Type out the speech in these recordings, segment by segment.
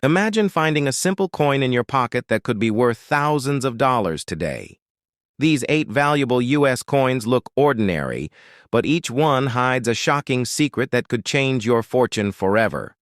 Imagine finding a simple coin in your pocket that could be worth thousands of dollars today. These 8 valuable U.S. coins look ordinary, but each one hides a shocking secret that could change your fortune forever.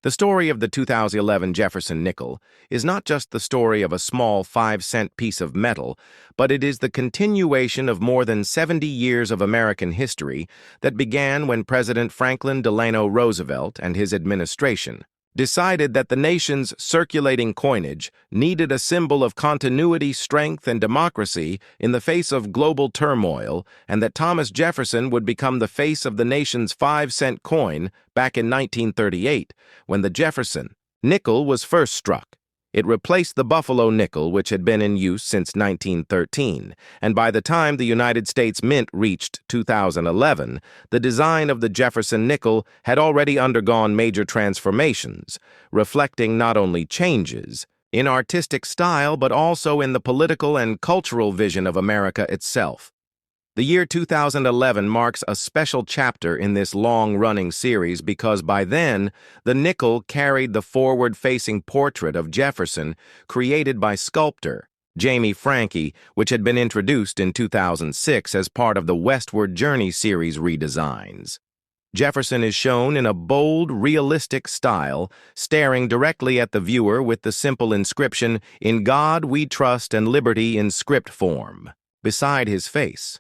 The story of the 2011 Jefferson nickel is not just the story of a small 5-cent piece of metal, but it is the continuation of more than 70 years of American history that began when President Franklin Delano Roosevelt and his administration decided that the nation's circulating coinage needed a symbol of continuity, strength, and democracy in the face of global turmoil, and that Thomas Jefferson would become the face of the nation's 5-cent coin back in 1938, when the Jefferson nickel was first struck. It replaced the Buffalo nickel, which had been in use since 1913, and by the time the United States Mint reached 2011, the design of the Jefferson nickel had already undergone major transformations, reflecting not only changes in artistic style but also in the political and cultural vision of America itself. The year 2011 marks a special chapter in this long-running series because by then, the nickel carried the forward-facing portrait of Jefferson created by sculptor Jamie Franke, which had been introduced in 2006 as part of the Westward Journey series redesigns. Jefferson is shown in a bold, realistic style, staring directly at the viewer with the simple inscription, "In God We Trust," and "Liberty" in script form beside his face.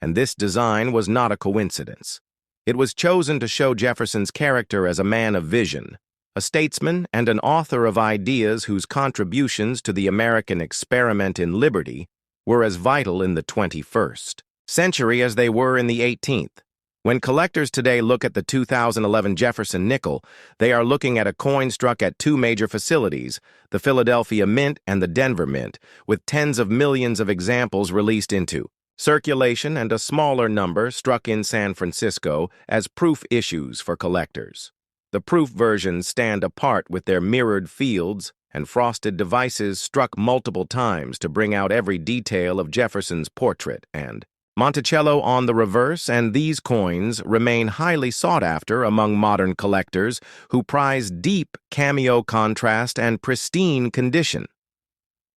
And this design was not a coincidence. It was chosen to show Jefferson's character as a man of vision, a statesman and an author of ideas whose contributions to the American experiment in liberty were as vital in the 21st century as they were in the 18th. When collectors today look at the 2011 Jefferson nickel, they are looking at a coin struck at 2 major facilities, the Philadelphia Mint and the Denver Mint, with tens of millions of examples released into circulation and a smaller number struck in San Francisco as proof issues for collectors. The proof versions stand apart with their mirrored fields and frosted devices struck multiple times to bring out every detail of Jefferson's portrait and Monticello on the reverse, and these coins remain highly sought after among modern collectors who prize deep cameo contrast and pristine condition.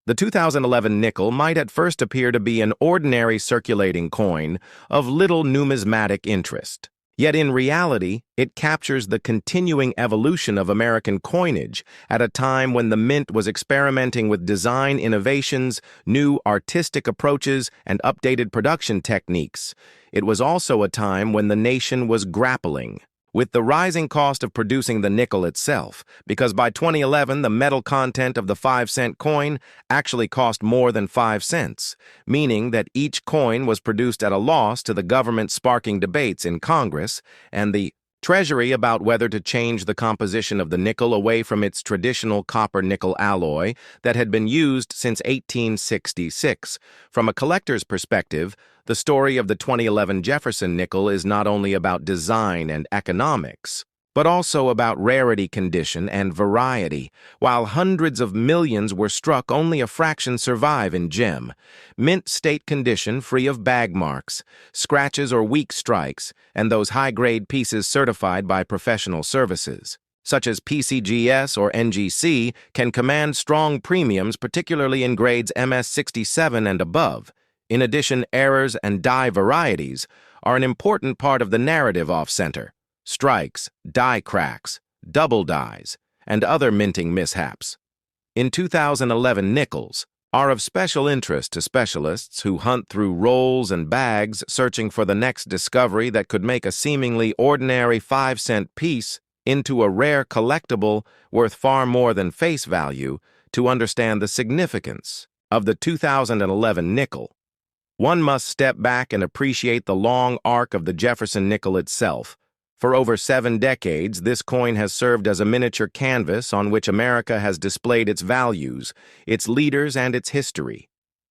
The 2011 nickel might at first appear to be an ordinary circulating coin of little numismatic interest. Yet in reality, it captures the continuing evolution of American coinage at a time when the Mint was experimenting with design innovations, new artistic approaches, and updated production techniques. It was also a time when the nation was grappling with the rising cost of producing the nickel itself, because by 2011, the metal content of the 5-cent coin actually cost more than 5 cents, meaning that each coin was produced at a loss to the government, sparking debates in Congress and the Treasury about whether to change the composition of the nickel away from its traditional copper-nickel alloy that had been used since 1866. From a collector's perspective, the story of the 2011 Jefferson nickel is not only about design and economics, but also about rarity, condition, and variety. While hundreds of millions were struck, only a fraction survive in gem, mint state condition free of bag marks, scratches or weak strikes, and those high-grade pieces certified by professional services, such as PCGS or NGC, can command strong premiums, particularly in grades MS67 and above. In addition, errors and die varieties are an important part of the narrative off-center. Strikes, die cracks, double dies, and other minting mishaps in 2011 nickels are of special interest to specialists who hunt through rolls and bags searching for the next discovery that could make a seemingly ordinary 5-cent piece into a rare collectible worth far more than face value. To understand the significance of the 2011 nickel, one must step back and appreciate the long arc of the Jefferson nickel itself. For over 7 decades, this coin has served as a miniature canvas on which America has displayed its values, its leaders, and its history.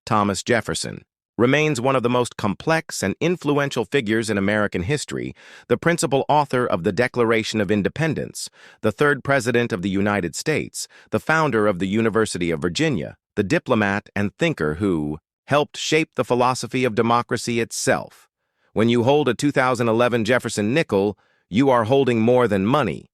Thomas Jefferson remains one of the most complex and influential figures in American history, the principal author of the Declaration of Independence, the 3rd President of the United States, the founder of the University of Virginia, the diplomat and thinker who helped shape the philosophy of democracy itself. When you hold a 2011 Jefferson nickel, you are holding more than money.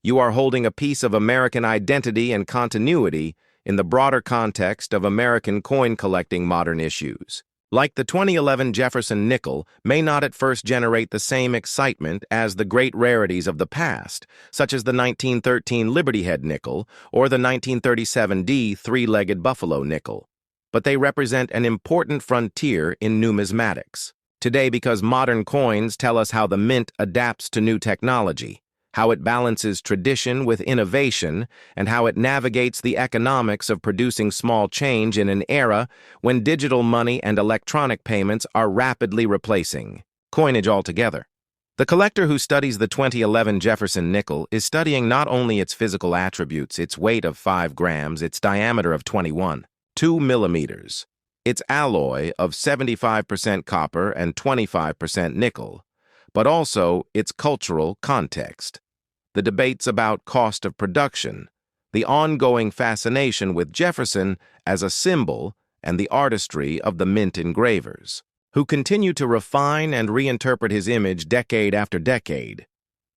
You are holding a piece of American identity and continuity in the broader context of American coin collecting modern issues. Like the 2011 Jefferson nickel may not at first generate the same excitement as the great rarities of the past, such as the 1913 Liberty Head nickel or the 1937 D three-legged buffalo nickel, but they represent an important frontier in numismatics. Today, because modern coins tell us how the mint adapts to new technology, how it balances tradition with innovation, and how it navigates the economics of producing small change in an era when digital money and electronic payments are rapidly replacing coinage altogether. The collector who studies the 2011 Jefferson nickel is studying not only its physical attributes, its weight of 5 grams, its diameter of 21.2 millimeters, its alloy of 75% copper and 25% nickel, but also its cultural context. The debates about cost of production, the ongoing fascination with Jefferson as a symbol, and the artistry of the mint engravers, who continue to refine and reinterpret his image decade after decade.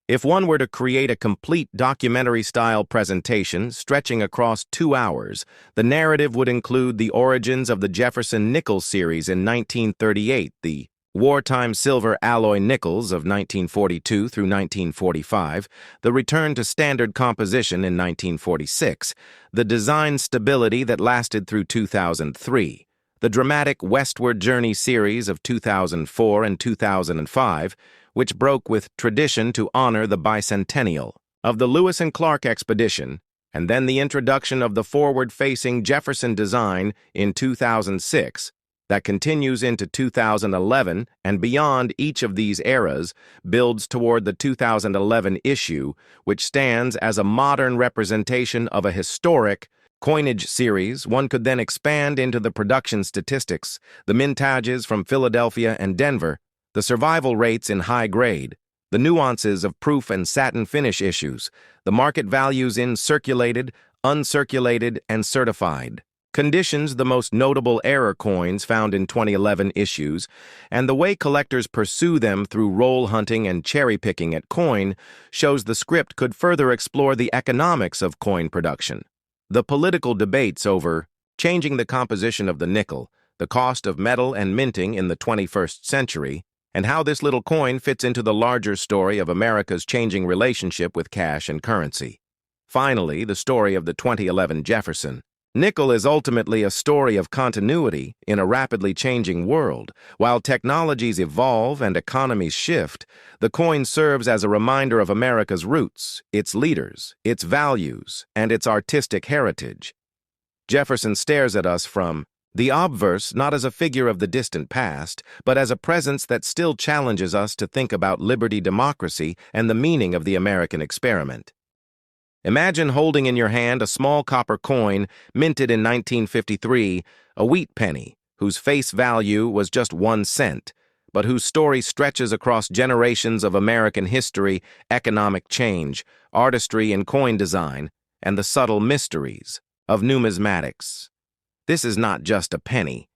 If one were to create a complete documentary-style presentation stretching across 2 hours, the narrative would include the origins of the Jefferson nickel series in 1938, the wartime silver alloy nickels of 1942 through 1945, the return to standard composition in 1946, the design stability that lasted through 2003, the dramatic Westward Journey series of 2004 and 2005, which broke with tradition to honor the bicentennial of the Lewis and Clark expedition, and then the introduction of the forward-facing Jefferson design in 2006, that continues into 2011 and beyond. Each of these eras builds toward the 2011 issue, which stands as a modern representation of a historic coinage series. One could then expand into the production statistics, the mintages from Philadelphia and Denver, the survival rates in high grade, the nuances of proof and satin finish issues, the market values in circulated, uncirculated, and certified conditions, the most notable error coins found in 2011 issues, and the way collectors pursue them through roll hunting and cherry-picking at coin shows the script could further explore the economics of coin production. The political debates over changing the composition of the nickel, the cost of metal and minting in the 21st century, and how this little coin fits into the larger story of America's changing relationship with cash and currency. Finally, the story of the 2011 Jefferson nickel is ultimately a story of continuity in a rapidly changing world. While technologies evolve and economies shift, the coin serves as a reminder of America's roots, its leaders, its values, and its artistic heritage. Jefferson stares at us from the obverse not as a figure of the distant past, but as a presence that still challenges us to think about liberty, democracy, and the meaning of the American experiment. Imagine holding in your hand a small copper coin minted in 1953, a wheat penny, whose face value was just 1 cent, but whose story stretches across generations of American history, economic change, artistry in coin design, and the subtle mysteries of numismatics. This is not just a penny.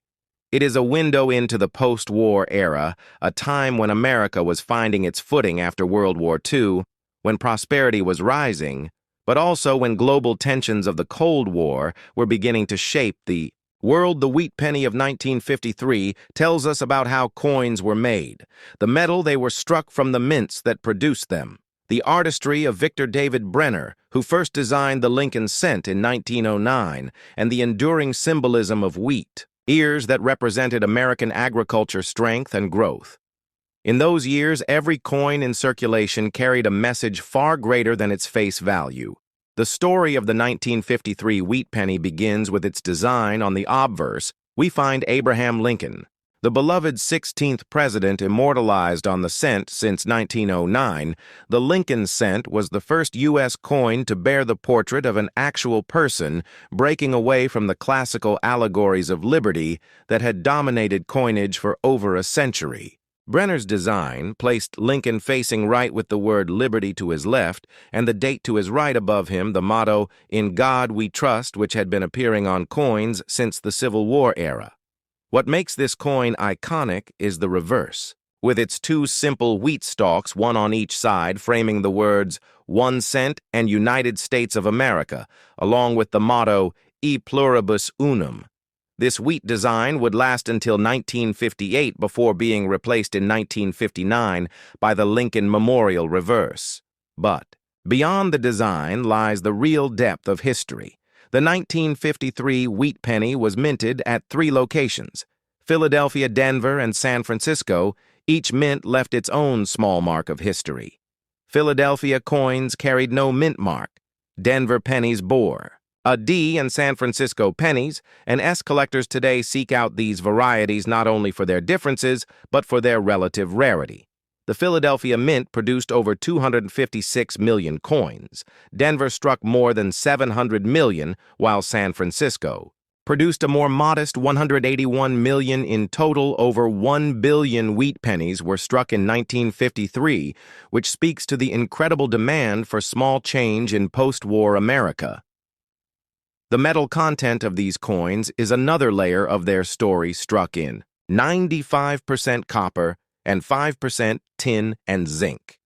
It is a window into the post-war era, a time when America was finding its footing after World War II, when prosperity was rising, but also when global tensions of the Cold War were beginning to shape the world. The wheat penny of 1953 tells us about how coins were made, the metal they were struck from the mints that produced them, the artistry of Victor David Brenner, who first designed the Lincoln cent in 1909, and the enduring symbolism of wheat, ears that represented American agriculture strength and growth. In those years, every coin in circulation carried a message far greater than its face value. The story of the 1953 wheat penny begins with its design. On the obverse, we find Abraham Lincoln, the beloved 16th president immortalized on the cent since 1909. The Lincoln cent was the first U.S. coin to bear the portrait of an actual person, breaking away from the classical allegories of liberty that had dominated coinage for over a century. Brenner's design placed Lincoln facing right with the word liberty to his left and the date to his right above him, the motto, "In God We Trust," which had been appearing on coins since the Civil War era. What makes this coin iconic is the reverse. with its two simple wheat stalks, one on each side, framing the words 1 cent and United States of America, along with the motto E pluribus unum. This wheat design would last until 1958 before being replaced in 1959 by the Lincoln Memorial reverse. But beyond the design lies the real depth of history. The 1953 wheat penny was minted at 3 locations: Philadelphia, Denver, and San Francisco. Each mint left its own small mark of history. Philadelphia coins carried no mint mark. Denver pennies bore a D, and San Francisco pennies and S collectors today seek out these varieties not only for their differences, but for their relative rarity. The Philadelphia Mint produced over 256 million coins. Denver struck more than 700 million, while San Francisco produced a more modest 181 million. In total. Over 1 billion wheat pennies were struck in 1953, which speaks to the incredible demand for small change in post-war America. The metal content of these coins is another layer of their story, struck in 95% copper and 5% tin and zinc.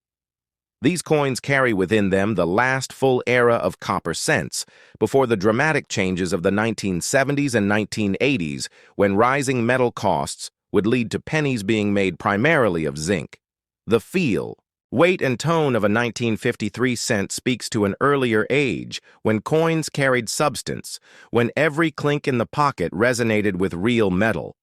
These coins carry within them the last full era of copper cents, before the dramatic changes of the 1970s and 1980s, when rising metal costs would lead to pennies being made primarily of zinc. The feel, weight, and tone of a 1953 cent speaks to an earlier age, when coins carried substance, when every clink in the pocket resonated with real metal.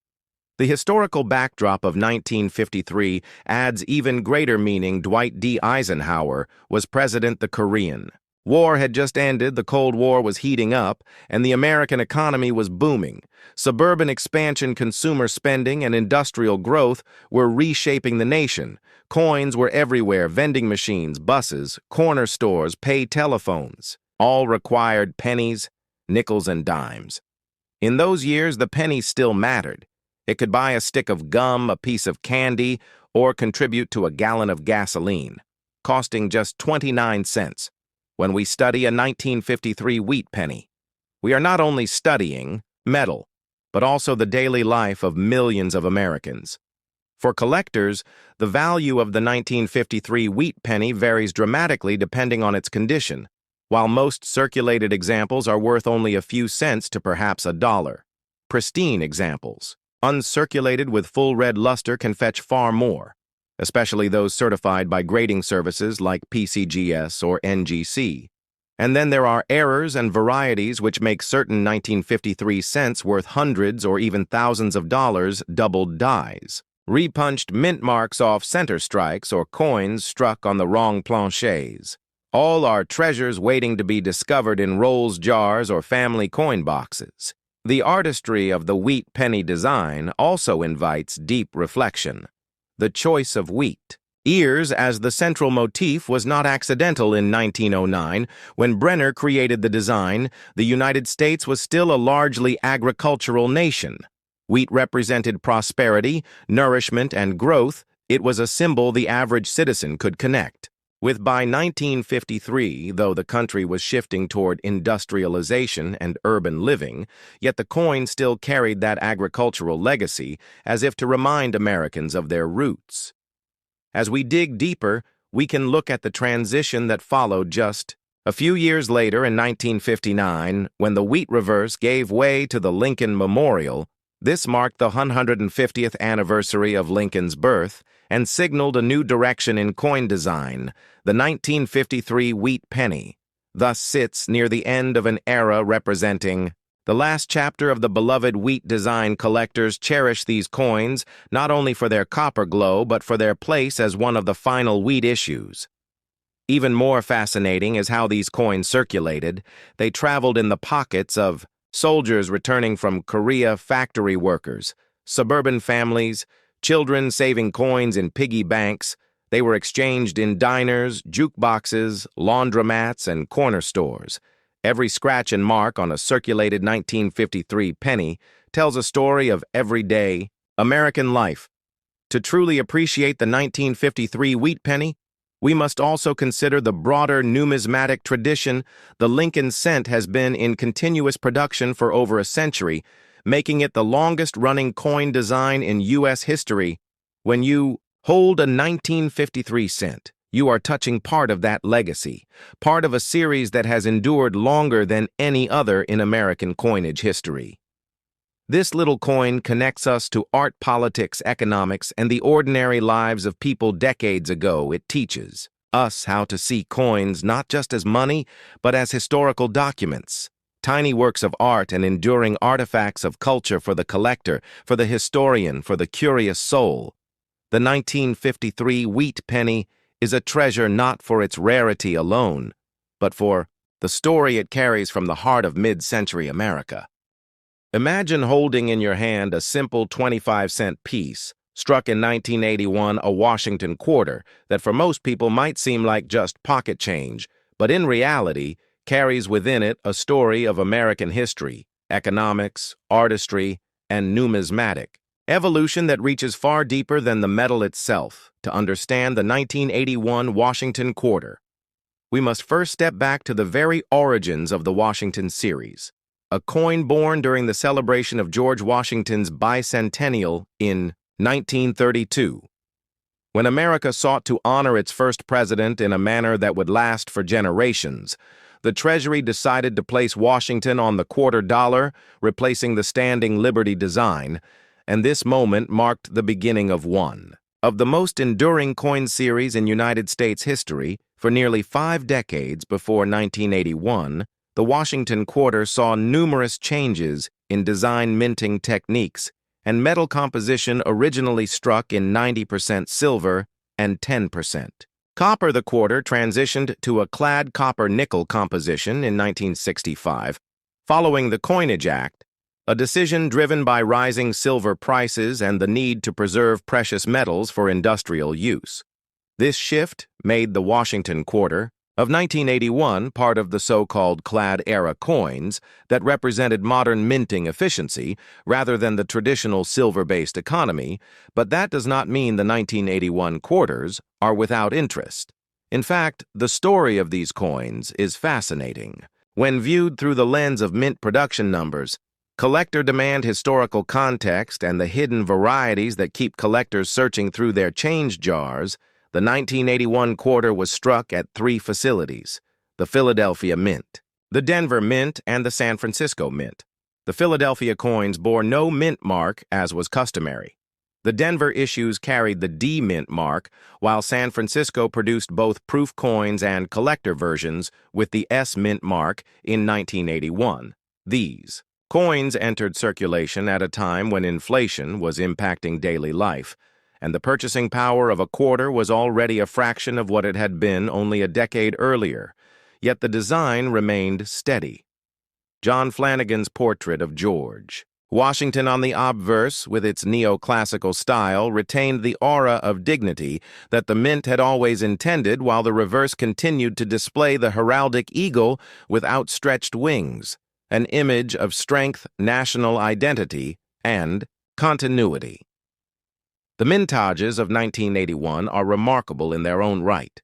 The historical backdrop of 1953 adds even greater meaning. Dwight D. Eisenhower was president. The Korean War had just ended, the Cold War was heating up, and the American economy was booming. Suburban expansion, consumer spending, and industrial growth were reshaping the nation. Coins were everywhere: vending machines, buses, corner stores, pay telephones. All required pennies, nickels, and dimes. In those years, the penny still mattered. It could buy a stick of gum, a piece of candy, or contribute to a gallon of gasoline, costing just 29 cents. When we study a 1953 wheat penny, we are not only studying metal, but also the daily life of millions of Americans. For collectors, the value of the 1953 wheat penny varies dramatically depending on its condition. While most circulated examples are worth only a few cents to perhaps $1. Pristine examples, uncirculated with full red luster, can fetch far more, especially those certified by grading services like PCGS or NGC. And then there are errors and varieties which make certain 1953 cents worth hundreds or even thousands of dollars: doubled dies, repunched mint marks off center strikes, or coins struck on the wrong planchets. All are treasures waiting to be discovered in rolls, jars, or family coin boxes. The artistry of the wheat penny design also invites deep reflection. The choice of wheat ears as the central motif was not accidental. In 1909, when Brenner created the design, the United States was still a largely agricultural nation. Wheat represented prosperity, nourishment, and growth. It was a symbol the average citizen could connect with. By 1953, though the country was shifting toward industrialization and urban living, yet the coin still carried that agricultural legacy, as if to remind Americans of their roots. As we dig deeper, we can look at the transition that followed just a few years later. In 1959, when the wheat reverse gave way to the Lincoln Memorial, this marked the 150th anniversary of Lincoln's birth and signaled a new direction in coin design. The 1953 wheat penny thus sits near the end of an era representing the last chapter of the beloved wheat design. Collectors cherish these coins not only for their copper glow, but for their place as one of the final wheat issues. Even more fascinating is how these coins circulated. They traveled in the pockets of soldiers returning from Korea, factory workers, suburban families, children saving coins in piggy banks. They were exchanged in diners, jukeboxes, laundromats, and corner stores. Every scratch and mark on a circulated 1953 penny tells a story of everyday American life. To truly appreciate the 1953 wheat penny, we must also consider the broader numismatic tradition. The Lincoln cent has been in continuous production for over a century, making it the longest-running coin design in U.S. history. When you Hold a 1953 cent. You are touching part of that legacy, part of a series that has endured longer than any other in American coinage history. This little coin connects us to art, politics, economics, and the ordinary lives of people decades ago. It teaches us how to see coins not just as money, but as historical documents, tiny works of art and enduring artifacts of culture for the collector, for the historian, for the curious soul. The 1953 wheat penny is a treasure not for its rarity alone, but for the story it carries from the heart of mid-century America. Imagine holding in your hand a simple 25-cent piece, struck in 1981, a Washington quarter, that for most people might seem like just pocket change, but in reality carries within it a story of American history, economics, artistry, and numismatic evolution that reaches far deeper than the metal itself. To understand the 1981 Washington quarter, we must first step back to the very origins of the Washington series, a coin born during the celebration of George Washington's bicentennial in 1932. When America sought to honor its first president in a manner that would last for generations, the Treasury decided to place Washington on the quarter dollar, replacing the standing Liberty design, and this moment marked the beginning of one of the most enduring coin series in United States history. For nearly 5 decades before 1981, the Washington quarter saw numerous changes in design minting techniques and metal composition, originally struck in 90% silver and 10% copper. The quarter transitioned to a clad copper-nickel composition in 1965, following the Coinage Act, a decision driven by rising silver prices and the need to preserve precious metals for industrial use. This shift made the Washington quarter of 1981 part of the so-called clad-era coins that represented modern minting efficiency rather than the traditional silver-based economy, but that does not mean the 1981 quarters are without interest. In fact, the story of these coins is fascinating. When viewed through the lens of mint production numbers, collector demand, historical context, and the hidden varieties that keep collectors searching through their change jars, the 1981 quarter was struck at 3 facilities: the Philadelphia Mint, the Denver Mint, and the San Francisco Mint. The Philadelphia coins bore no mint mark, as was customary. The Denver issues carried the D mint mark, while San Francisco produced both proof coins and collector versions with the S mint mark in 1981. These coins entered circulation at a time when inflation was impacting daily life, and the purchasing power of a quarter was already a fraction of what it had been only a decade earlier, yet the design remained steady. John Flanagan's portrait of George Washington on the obverse, with its neoclassical style, retained the aura of dignity that the mint had always intended, while the reverse continued to display the heraldic eagle with outstretched wings, an image of strength, national identity, and continuity. The mintages of 1981 are remarkable in their own right.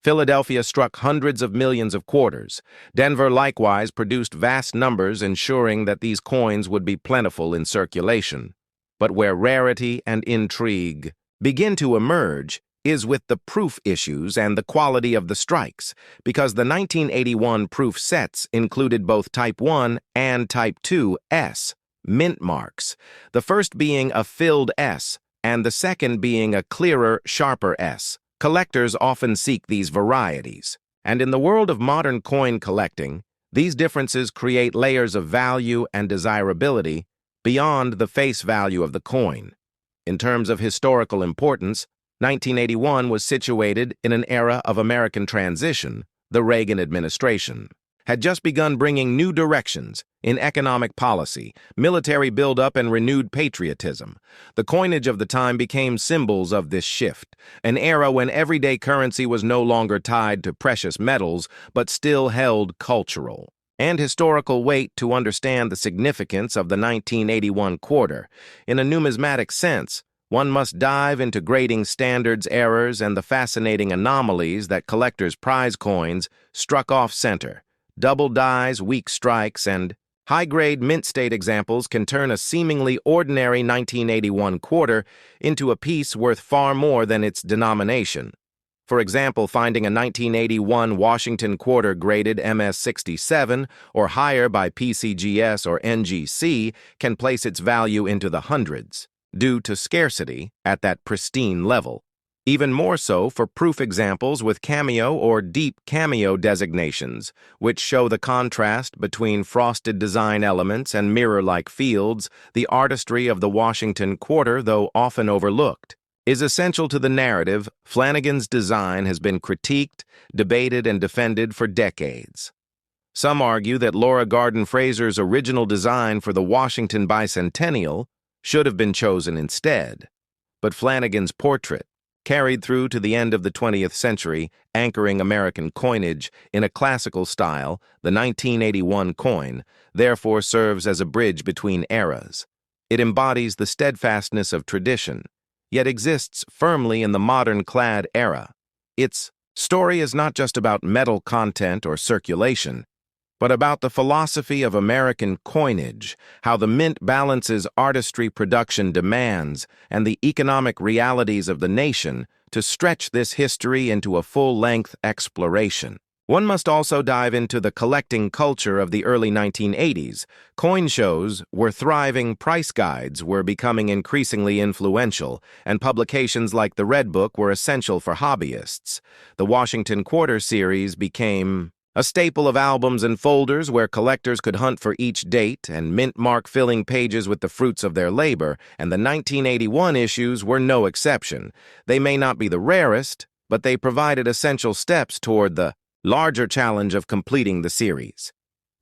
Philadelphia struck hundreds of millions of quarters. Denver likewise produced vast numbers, ensuring that these coins would be plentiful in circulation. But where rarity and intrigue begin to emerge is with the proof issues and the quality of the strikes, because the 1981 proof sets included both Type 1 and Type 2 S mint marks, the first being a filled S and the second being a clearer, sharper S. Collectors often seek these varieties, and in the world of modern coin collecting, these differences create layers of value and desirability beyond the face value of the coin. In terms of historical importance, 1981 was situated in an era of American transition. The Reagan administration had just begun bringing new directions in economic policy, military buildup, and renewed patriotism. The coinage of the time became symbols of this shift, an era when everyday currency was no longer tied to precious metals, but still held cultural and historical weight. To understand the significance of the 1981 quarter in a numismatic sense, one must dive into grading standards, errors, and the fascinating anomalies that collectors prize coins struck off center: double dies, weak strikes, and High-grade mint state examples can turn a seemingly ordinary 1981 quarter into a piece worth far more than its denomination. For example, finding a 1981 Washington quarter graded MS-67 or higher by PCGS or NGC can place its value into the hundreds, due to scarcity at that pristine level. Even more so for proof examples with cameo or deep cameo designations, which show the contrast between frosted design elements and mirror-like fields. The artistry of the Washington quarter, though often overlooked, is essential to the narrative. Flanagan's design has been critiqued, debated, and defended for decades. Some argue that Laura Garden Fraser's original design for the Washington bicentennial should have been chosen instead. But Flanagan's portrait, carried through to the end of the 20th century, anchoring American coinage in a classical style, the 1981 coin, therefore serves as a bridge between eras. It embodies the steadfastness of tradition, yet exists firmly in the modern-clad era. Its story is not just about metal content or circulation, but about the philosophy of American coinage, how the mint balances artistry production demands and the economic realities of the nation to stretch this history into a full-length exploration. One must also dive into the collecting culture of the early 1980s. Coin shows were thriving, price guides were becoming increasingly influential, and publications like the Red Book were essential for hobbyists. The Washington Quarter series became a staple of albums and folders where collectors could hunt for each date and mint mark filling pages with the fruits of their labor, and the 1981 issues were no exception. They may not be the rarest, but they provided essential steps toward the larger challenge of completing the series.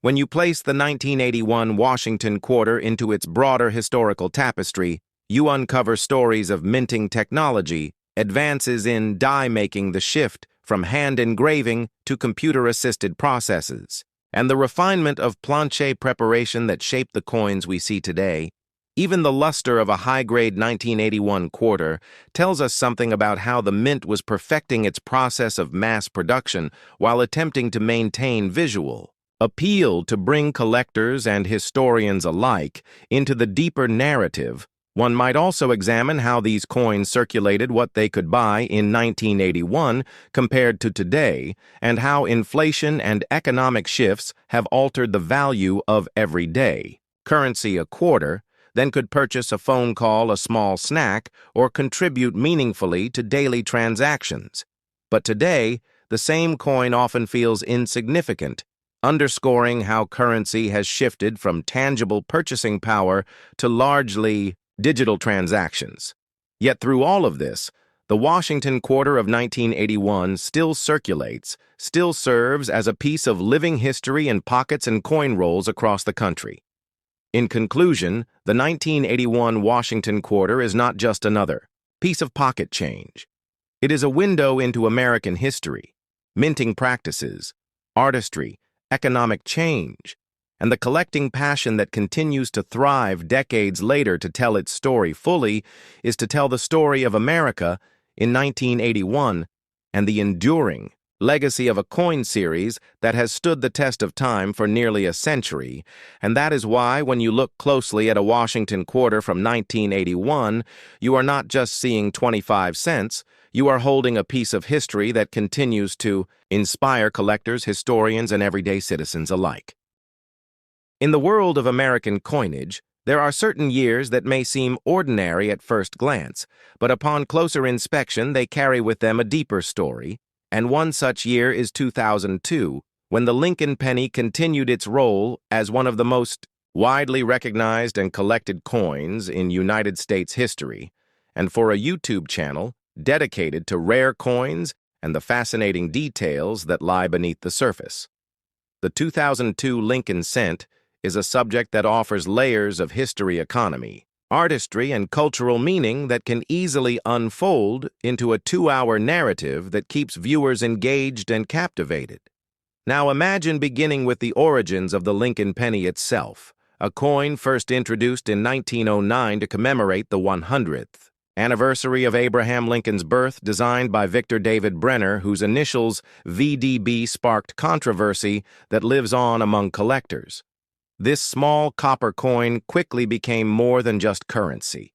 When you place the 1981 Washington Quarter into its broader historical tapestry, you uncover stories of minting technology, advances in die-making, the shift from hand engraving to computer-assisted processes, and the refinement of planche preparation that shaped the coins we see today. Even the luster of a high-grade 1981 quarter tells us something about how the mint was perfecting its process of mass production while attempting to maintain visual appeal to bring collectors and historians alike into the deeper narrative. One might also examine how these coins circulated what they could buy in 1981 compared to today, and how inflation and economic shifts have altered the value of everyday currency. A quarter then could purchase a phone call, a small snack, or contribute meaningfully to daily transactions. But today, the same coin often feels insignificant, underscoring how currency has shifted from tangible purchasing power to largely digital transactions. Yet through all of this, the Washington Quarter of 1981 still circulates, still serves as a piece of living history in pockets and coin rolls across the country. In conclusion, the 1981 Washington Quarter is not just another piece of pocket change. It is a window into American history, minting practices, artistry, economic change, and the collecting passion that continues to thrive decades later. To tell its story fully is to tell the story of America in 1981 and the enduring legacy of a coin series that has stood the test of time for nearly a century. And that is why, when you look closely at a Washington Quarter from 1981, you are not just seeing 25 cents, you are holding a piece of history that continues to inspire collectors, historians, and everyday citizens alike. In the world of American coinage, there are certain years that may seem ordinary at first glance, but upon closer inspection they carry with them a deeper story, and one such year is 2002, when the Lincoln penny continued its role as one of the most widely recognized and collected coins in United States history, and for a YouTube channel dedicated to rare coins and the fascinating details that lie beneath the surface. The 2002 Lincoln cent is a subject that offers layers of history, economy, artistry, and cultural meaning that can easily unfold into a 2-hour narrative that keeps viewers engaged and captivated. Now imagine beginning with the origins of the Lincoln penny itself, a coin first introduced in 1909 to commemorate the 100th anniversary of Abraham Lincoln's birth, designed by Victor David Brenner, whose initials VDB sparked controversy that lives on among collectors. This small copper coin quickly became more than just currency.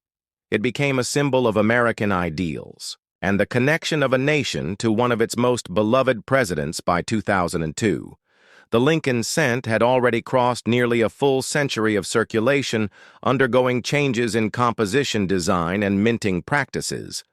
It became a symbol of American ideals and the connection of a nation to one of its most beloved presidents by 2002. The Lincoln cent had already crossed nearly a full century of circulation, undergoing changes in composition design and minting practices.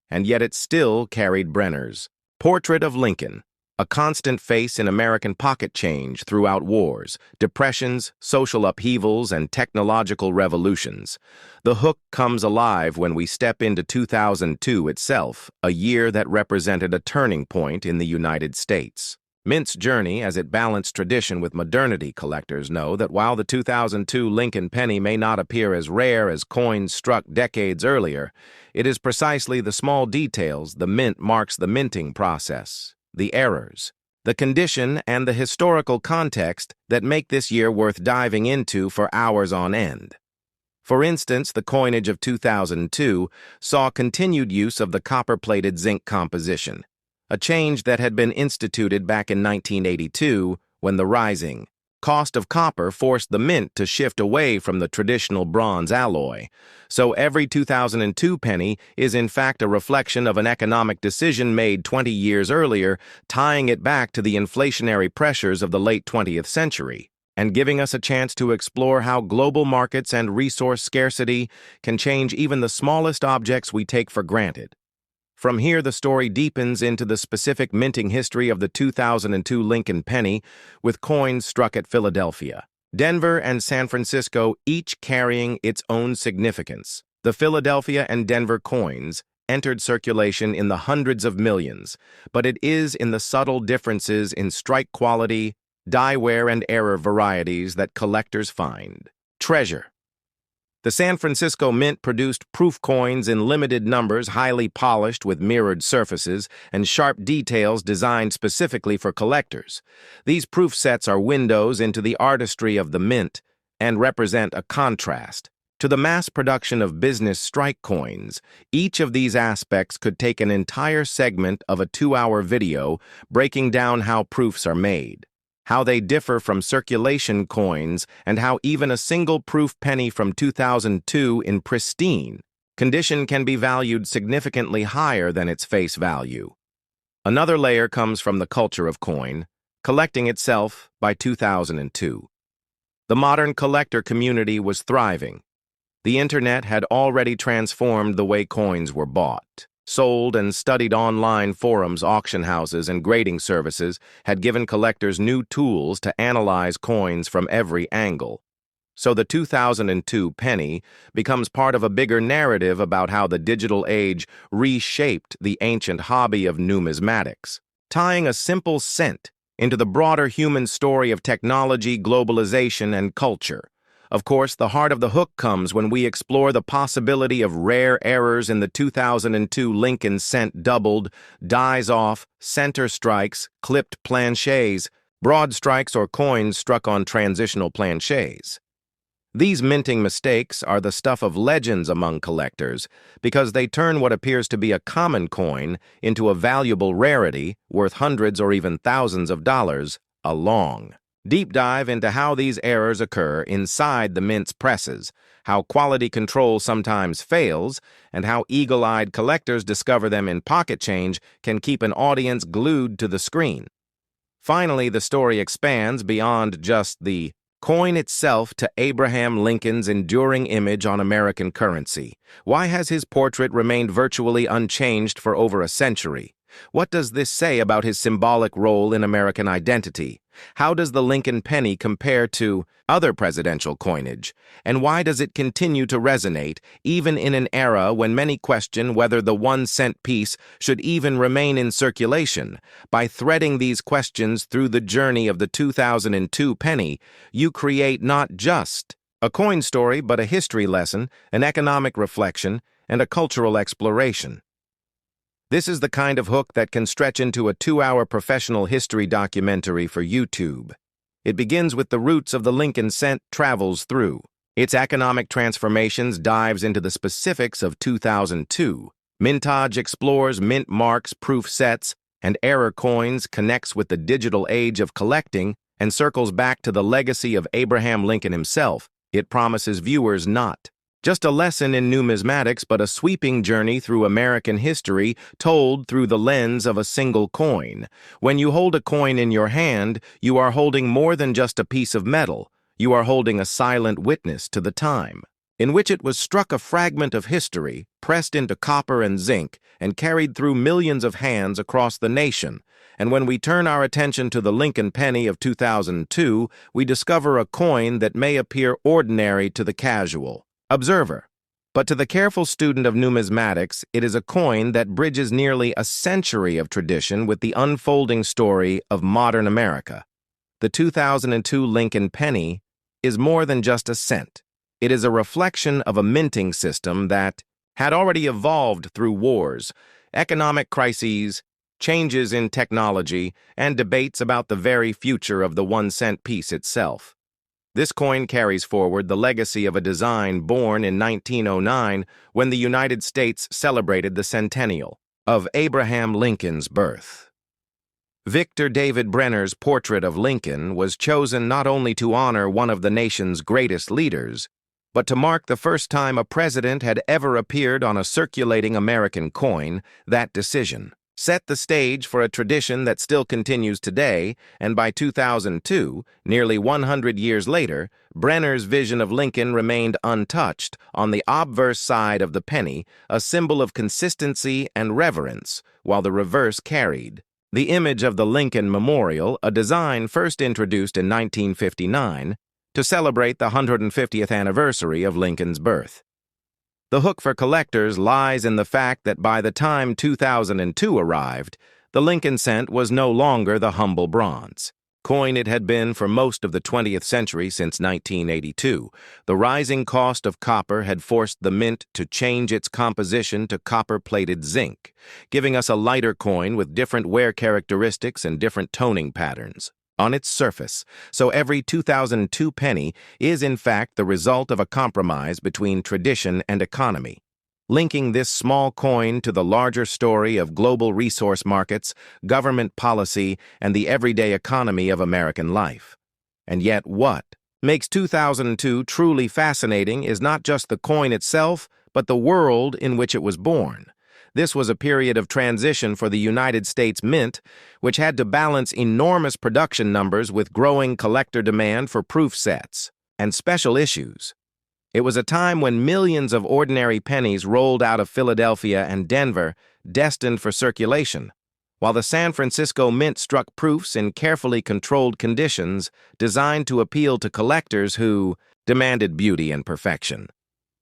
And yet it still carried Brenner's Portrait of Lincoln, a constant face in American pocket change throughout wars, depressions, social upheavals, and technological revolutions. The hook comes alive when we step into 2002 itself, a year that represented a turning point in the United States. Mint's journey as it balanced tradition with modernity. Collectors know that while the 2002 Lincoln penny may not appear as rare as coins struck decades earlier, it is precisely the small details the mint marks the minting process, the errors, the condition, and the historical context that make this year worth diving into for hours on end. For instance, the coinage of 2002 saw continued use of the copper-plated zinc composition, a change that had been instituted back in 1982 when the rising cost of copper forced the mint to shift away from the traditional bronze alloy. So every 2002 penny is in fact a reflection of an economic decision made 20 years earlier, tying it back to the inflationary pressures of the late 20th century, and giving us a chance to explore how global markets and resource scarcity can change even the smallest objects we take for granted. From here, the story deepens into the specific minting history of the 2002 Lincoln penny, with coins struck at Philadelphia, Denver, and San Francisco, each carrying its own significance. The Philadelphia and Denver coins entered circulation in the hundreds of millions, but it is in the subtle differences in strike quality, die wear, and error varieties that collectors find treasure. The San Francisco Mint produced proof coins in limited numbers, highly polished with mirrored surfaces and sharp details designed specifically for collectors. These proof sets are windows into the artistry of the mint and represent a contrast to the mass production of business strike coins. Each of these aspects could take an entire segment of a 2-hour video breaking down how proofs are made, how they differ from circulation coins, and how even a single proof penny from 2002 in pristine condition can be valued significantly higher than its face value. Another layer comes from the culture of coin collecting itself. By 2002, the modern collector community was thriving. The internet had already transformed the way coins were bought, sold, and studied. Online forums, auction houses, and grading services had given collectors new tools to analyze coins from every angle. So the 2002 penny becomes part of a bigger narrative about how the digital age reshaped the ancient hobby of numismatics, tying a simple cent into the broader human story of technology, globalization, and culture. Of course, the heart of the hook comes when we explore the possibility of rare errors in the 2002 Lincoln cent: doubled, dies off, center strikes, clipped planchets, broad strikes, or coins struck on transitional planchets. These minting mistakes are the stuff of legends among collectors because they turn what appears to be a common coin into a valuable rarity worth hundreds or even thousands of dollars. A long deep dive into how these errors occur inside the mint's presses, how quality control sometimes fails, and how eagle-eyed collectors discover them in pocket change can keep an audience glued to the screen. Finally, the story expands beyond just the coin itself to Abraham Lincoln's enduring image on American currency. Why has his portrait remained virtually unchanged for over a century? What does this say about his symbolic role in American identity? How does the Lincoln penny compare to other presidential coinage? And why does it continue to resonate, even in an era when many question whether the 1-cent piece should even remain in circulation? By threading these questions through the journey of the 2002 penny, you create not just a coin story, but a history lesson, an economic reflection, and a cultural exploration. This is the kind of hook that can stretch into a 2-hour professional history documentary for YouTube. It begins with the roots of the Lincoln cent, travels through its economic transformations, dives into the specifics of 2002. Mintage explores mint marks, proof sets, and error coins, connects with the digital age of collecting, and circles back to the legacy of Abraham Lincoln himself, it promises viewers not just a lesson in numismatics, but a sweeping journey through American history told through the lens of a single coin. When you hold a coin in your hand, you are holding more than just a piece of metal. You are holding a silent witness to the time in which it was struck, a fragment of history, pressed into copper and zinc, and carried through millions of hands across the nation. And when we turn our attention to the Lincoln penny of 2002, we discover a coin that may appear ordinary to the casual observer. But to the careful student of numismatics, it is a coin that bridges nearly a century of tradition with the unfolding story of modern America. The 2002 Lincoln penny is more than just a cent. It is a reflection of a minting system that had already evolved through wars, economic crises, changes in technology, and debates about the very future of the 1-cent piece itself. This coin carries forward the legacy of a design born in 1909 when the United States celebrated the centennial of Abraham Lincoln's birth. Victor David Brenner's portrait of Lincoln was chosen not only to honor one of the nation's greatest leaders, but to mark the first time a president had ever appeared on a circulating American coin. That decision set the stage for a tradition that still continues today, and by 2002, nearly 100 years later, Brenner's vision of Lincoln remained untouched. On the obverse side of the penny, a symbol of consistency and reverence, while the reverse carried the image of the Lincoln Memorial, a design first introduced in 1959 to celebrate the 150th anniversary of Lincoln's birth. The hook for collectors lies in the fact that by the time 2002 arrived, the Lincoln cent was no longer the humble bronze coin it had been for most of the 20th century since 1982. The rising cost of copper had forced the mint to change its composition to copper-plated zinc, giving us a lighter coin with different wear characteristics and different toning patterns on its surface. So every 2002 penny is in fact the result of a compromise between tradition and economy, linking this small coin to the larger story of global resource markets, government policy, and the everyday economy of American life. And yet what makes 2002 truly fascinating is not just the coin itself, but the world in which it was born. This was a period of transition for the United States Mint, which had to balance enormous production numbers with growing collector demand for proof sets and special issues. It was a time when millions of ordinary pennies rolled out of Philadelphia and Denver, destined for circulation, while the San Francisco Mint struck proofs in carefully controlled conditions designed to appeal to collectors who demanded beauty and perfection.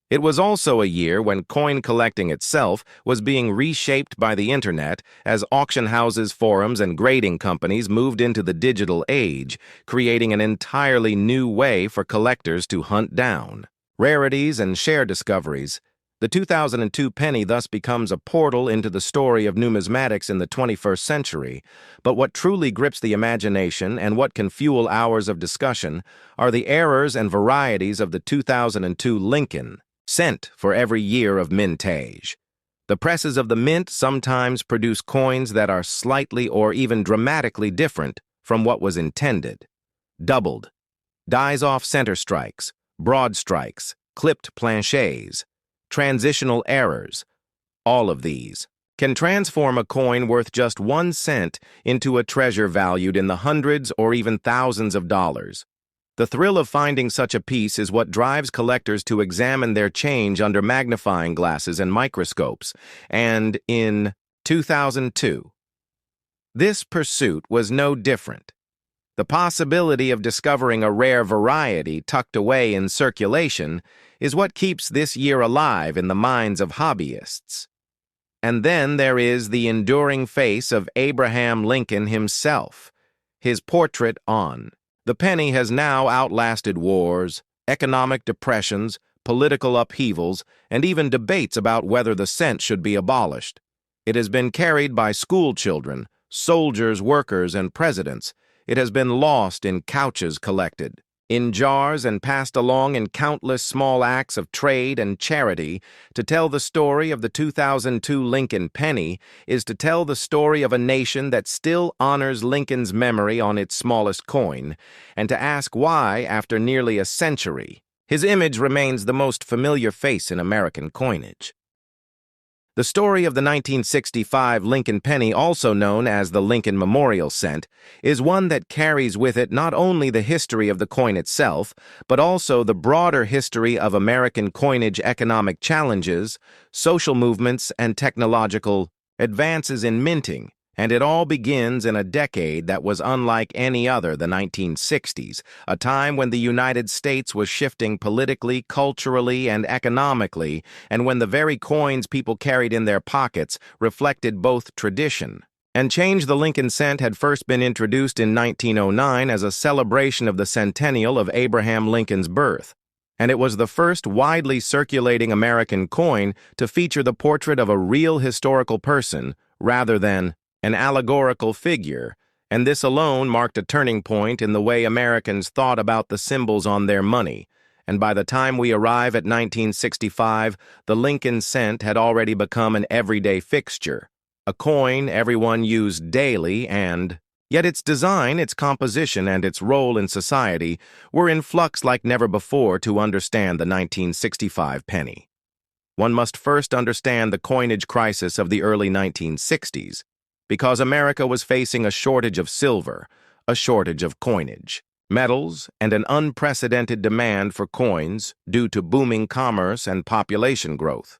It was also a year when coin collecting itself was being reshaped by the internet as auction houses, forums, and grading companies moved into the digital age, creating an entirely new way for collectors to hunt down rarities and share discoveries. The 2002 penny thus becomes a portal into the story of numismatics in the 21st century. But what truly grips the imagination and what can fuel hours of discussion are the errors and varieties of the 2002 Lincoln cent for every year of mintage. The presses of the mint sometimes produce coins that are slightly or even dramatically different from what was intended. Doubled, dies-off center strikes, broad strikes, clipped planchets, transitional errors. All of these can transform a coin worth just 1 cent into a treasure valued in the hundreds or even thousands of dollars. The thrill of finding such a piece is what drives collectors to examine their change under magnifying glasses and microscopes. And in 2002, this pursuit was no different. The possibility of discovering a rare variety tucked away in circulation is what keeps this year alive in the minds of hobbyists. And then there is the enduring face of Abraham Lincoln himself, his portrait on. The penny has now outlasted wars, economic depressions, political upheavals, and even debates about whether the cent should be abolished. It has been carried by school children, soldiers, workers, and presidents. It has been lost in couches collected, in jars and passed along in countless small acts of trade and charity. To tell the story of the 2002 Lincoln penny is to tell the story of a nation that still honors Lincoln's memory on its smallest coin, and to ask why, after nearly a century, his image remains the most familiar face in American coinage. The story of the 1965 Lincoln penny, also known as the Lincoln Memorial Cent, is one that carries with it not only the history of the coin itself, but also the broader history of American coinage economic challenges, social movements, and technological advances in minting. And it all begins in a decade that was unlike any other, the 1960s, a time when the United States was shifting politically, culturally, and economically, and when the very coins people carried in their pockets reflected both tradition and change. The Lincoln cent had first been introduced in 1909 as a celebration of the centennial of Abraham Lincoln's birth, and it was the first widely circulating American coin to feature the portrait of a real historical person rather than an allegorical figure, and this alone marked a turning point in the way Americans thought about the symbols on their money. And by the time we arrive at 1965, the Lincoln cent had already become an everyday fixture, a coin everyone used daily, and yet its design, its composition, and its role in society were in flux like never before. To understand the 1965 penny, one must first understand the coinage crisis of the early 1960s, because America was facing a shortage of silver, a shortage of coinage, metals, and an unprecedented demand for coins due to booming commerce and population growth.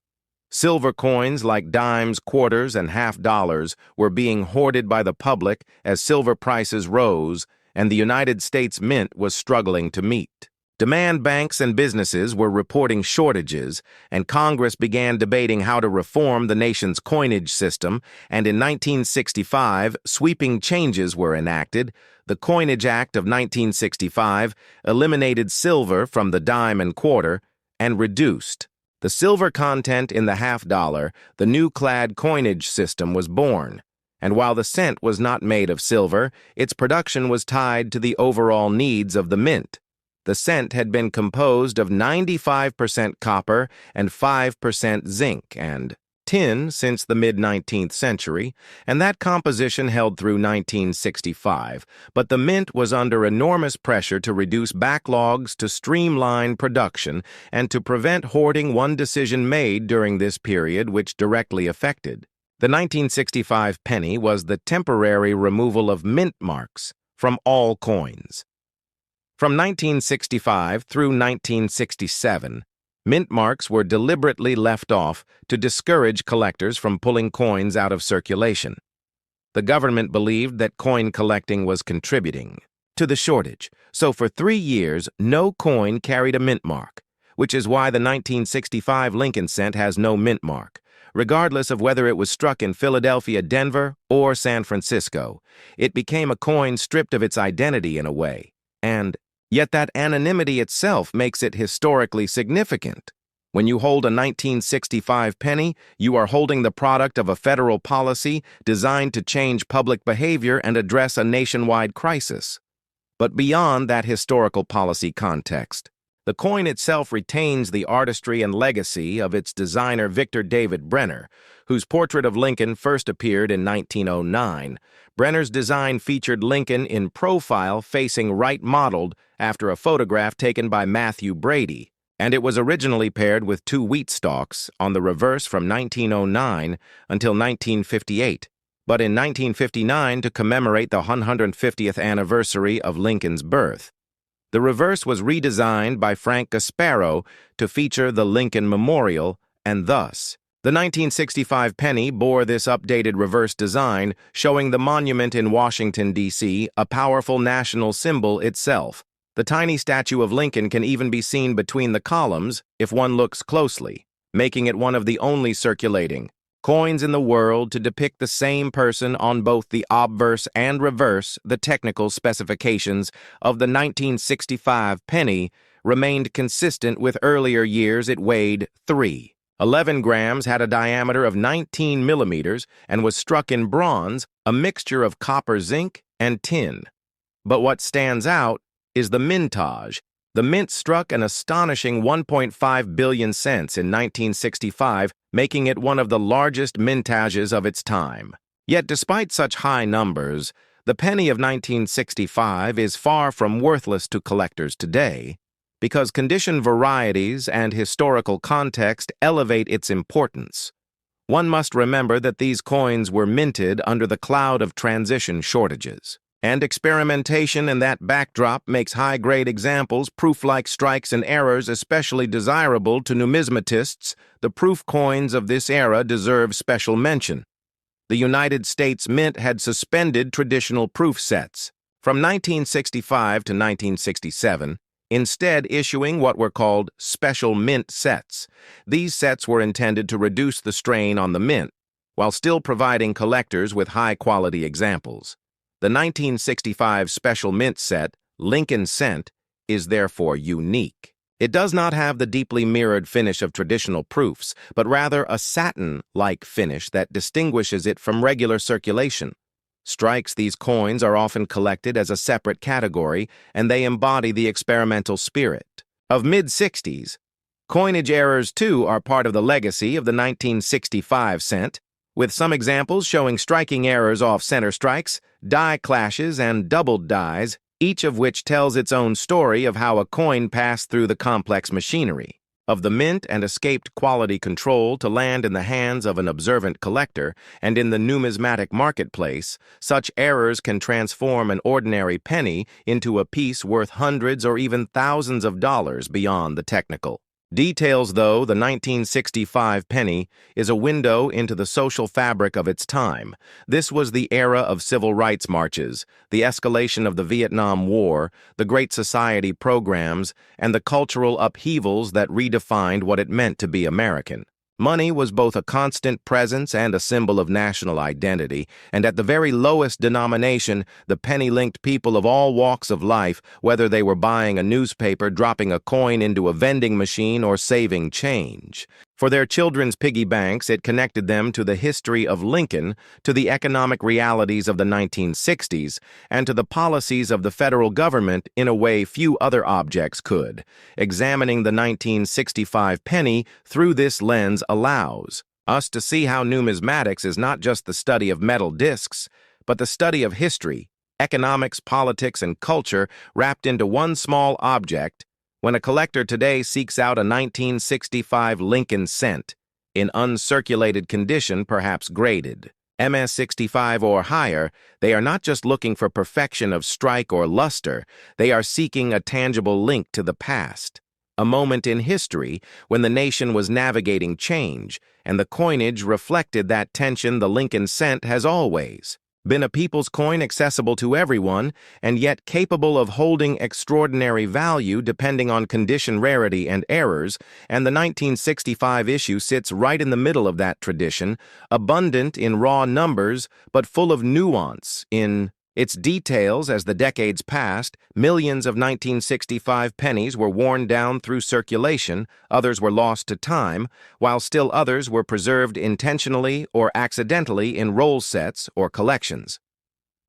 Silver coins like dimes, quarters, and half dollars were being hoarded by the public as silver prices rose, and the United States Mint was struggling to meet demand. Banks and businesses were reporting shortages, and Congress began debating how to reform the nation's coinage system, and in 1965, sweeping changes were enacted. The Coinage Act of 1965 eliminated silver from the dime and quarter and reduced the silver content in the half dollar. The new clad coinage system was born, and while the cent was not made of silver, its production was tied to the overall needs of the mint. The cent had been composed of 95% copper and 5% zinc and tin since the mid-19th century, and that composition held through 1965. But the mint was under enormous pressure to reduce backlogs, to streamline production, and to prevent hoarding. One decision made during this period which directly affected the 1965 penny was the temporary removal of mint marks from all coins. From 1965 through 1967, mint marks were deliberately left off to discourage collectors from pulling coins out of circulation. The government believed that coin collecting was contributing to the shortage, so for 3 years no coin carried a mint mark, which is why the 1965 Lincoln cent has no mint mark. Regardless of whether it was struck in Philadelphia, Denver, or San Francisco, it became a coin stripped of its identity in a way, and yet that anonymity itself makes it historically significant. When you hold a 1965 penny, you are holding the product of a federal policy designed to change public behavior and address a nationwide crisis. But beyond that historical policy context, the coin itself retains the artistry and legacy of its designer Victor David Brenner, whose portrait of Lincoln first appeared in 1909. Brenner's design featured Lincoln in profile facing right, modeled after a photograph taken by Matthew Brady, and it was originally paired with 2 wheat stalks on the reverse from 1909 until 1958. But in 1959, to commemorate the 150th anniversary of Lincoln's birth, the reverse was redesigned by Frank Gasparo to feature the Lincoln Memorial, and thus, the 1965 penny bore this updated reverse design, showing the monument in Washington, D.C., a powerful national symbol itself. The tiny statue of Lincoln can even be seen between the columns if one looks closely, making it one of the only circulating coins in the world to depict the same person on both the obverse and reverse. The technical specifications of the 1965 penny remained consistent with earlier years. It weighed 3.11 grams, had a diameter of 19 millimeters, and was struck in bronze, a mixture of copper, zinc, and tin. But what stands out is the mintage. The mint struck an astonishing 1.5 billion cents in 1965, making it one of the largest mintages of its time. Yet despite such high numbers, the penny of 1965 is far from worthless to collectors today, because condition varieties and historical context elevate its importance. One must remember that these coins were minted under the cloud of transition shortages. And experimentation in that backdrop makes high-grade examples, proof-like strikes and errors, especially desirable to numismatists. The proof coins of this era deserve special mention. The United States Mint had suspended traditional proof sets from 1965 to 1967, instead issuing what were called special mint sets. These sets were intended to reduce the strain on the mint, while still providing collectors with high-quality examples. The 1965 Special Mint set, Lincoln Cent, is therefore unique. It does not have the deeply mirrored finish of traditional proofs, but rather a satin-like finish that distinguishes it from regular circulation. Strikes these coins are often collected as a separate category, and they embody the experimental spirit. Of mid-60s, coinage errors, too, are part of the legacy of the 1965 cent, with some examples showing striking errors off center strikes, die clashes, and doubled dies, each of which tells its own story of how a coin passed through the complex machinery of the mint and escaped quality control to land in the hands of an observant collector. And in the numismatic marketplace, such errors can transform an ordinary penny into a piece worth hundreds or even thousands of dollars beyond the technical details. Though the 1965 penny is a window into the social fabric of its time. This was the era of civil rights marches, the escalation of the Vietnam War, the Great Society programs, and the cultural upheavals that redefined what it meant to be American. Money was both a constant presence and a symbol of national identity, and at the very lowest denomination, the penny linked people of all walks of life, whether they were buying a newspaper, dropping a coin into a vending machine, or saving change. For their children's piggy banks, it connected them to the history of Lincoln, to the economic realities of the 1960s, and to the policies of the federal government in a way few other objects could. Examining the 1965 penny through this lens allows us to see how numismatics is not just the study of metal discs, but the study of history, economics, politics, and culture wrapped into one small object. When a collector today seeks out a 1965 Lincoln Cent, in uncirculated condition, perhaps graded MS-65 or higher, they are not just looking for perfection of strike or luster, they are seeking a tangible link to the past, a moment in history when the nation was navigating change, and the coinage reflected that tension. The Lincoln Cent has always been a people's coin, accessible to everyone, and yet capable of holding extraordinary value depending on condition, rarity, and errors, and the 1965 issue sits right in the middle of that tradition, abundant in raw numbers, but full of nuance in its details. As the decades passed, millions of 1965 pennies were worn down through circulation, others were lost to time, while still others were preserved intentionally or accidentally in roll sets or collections.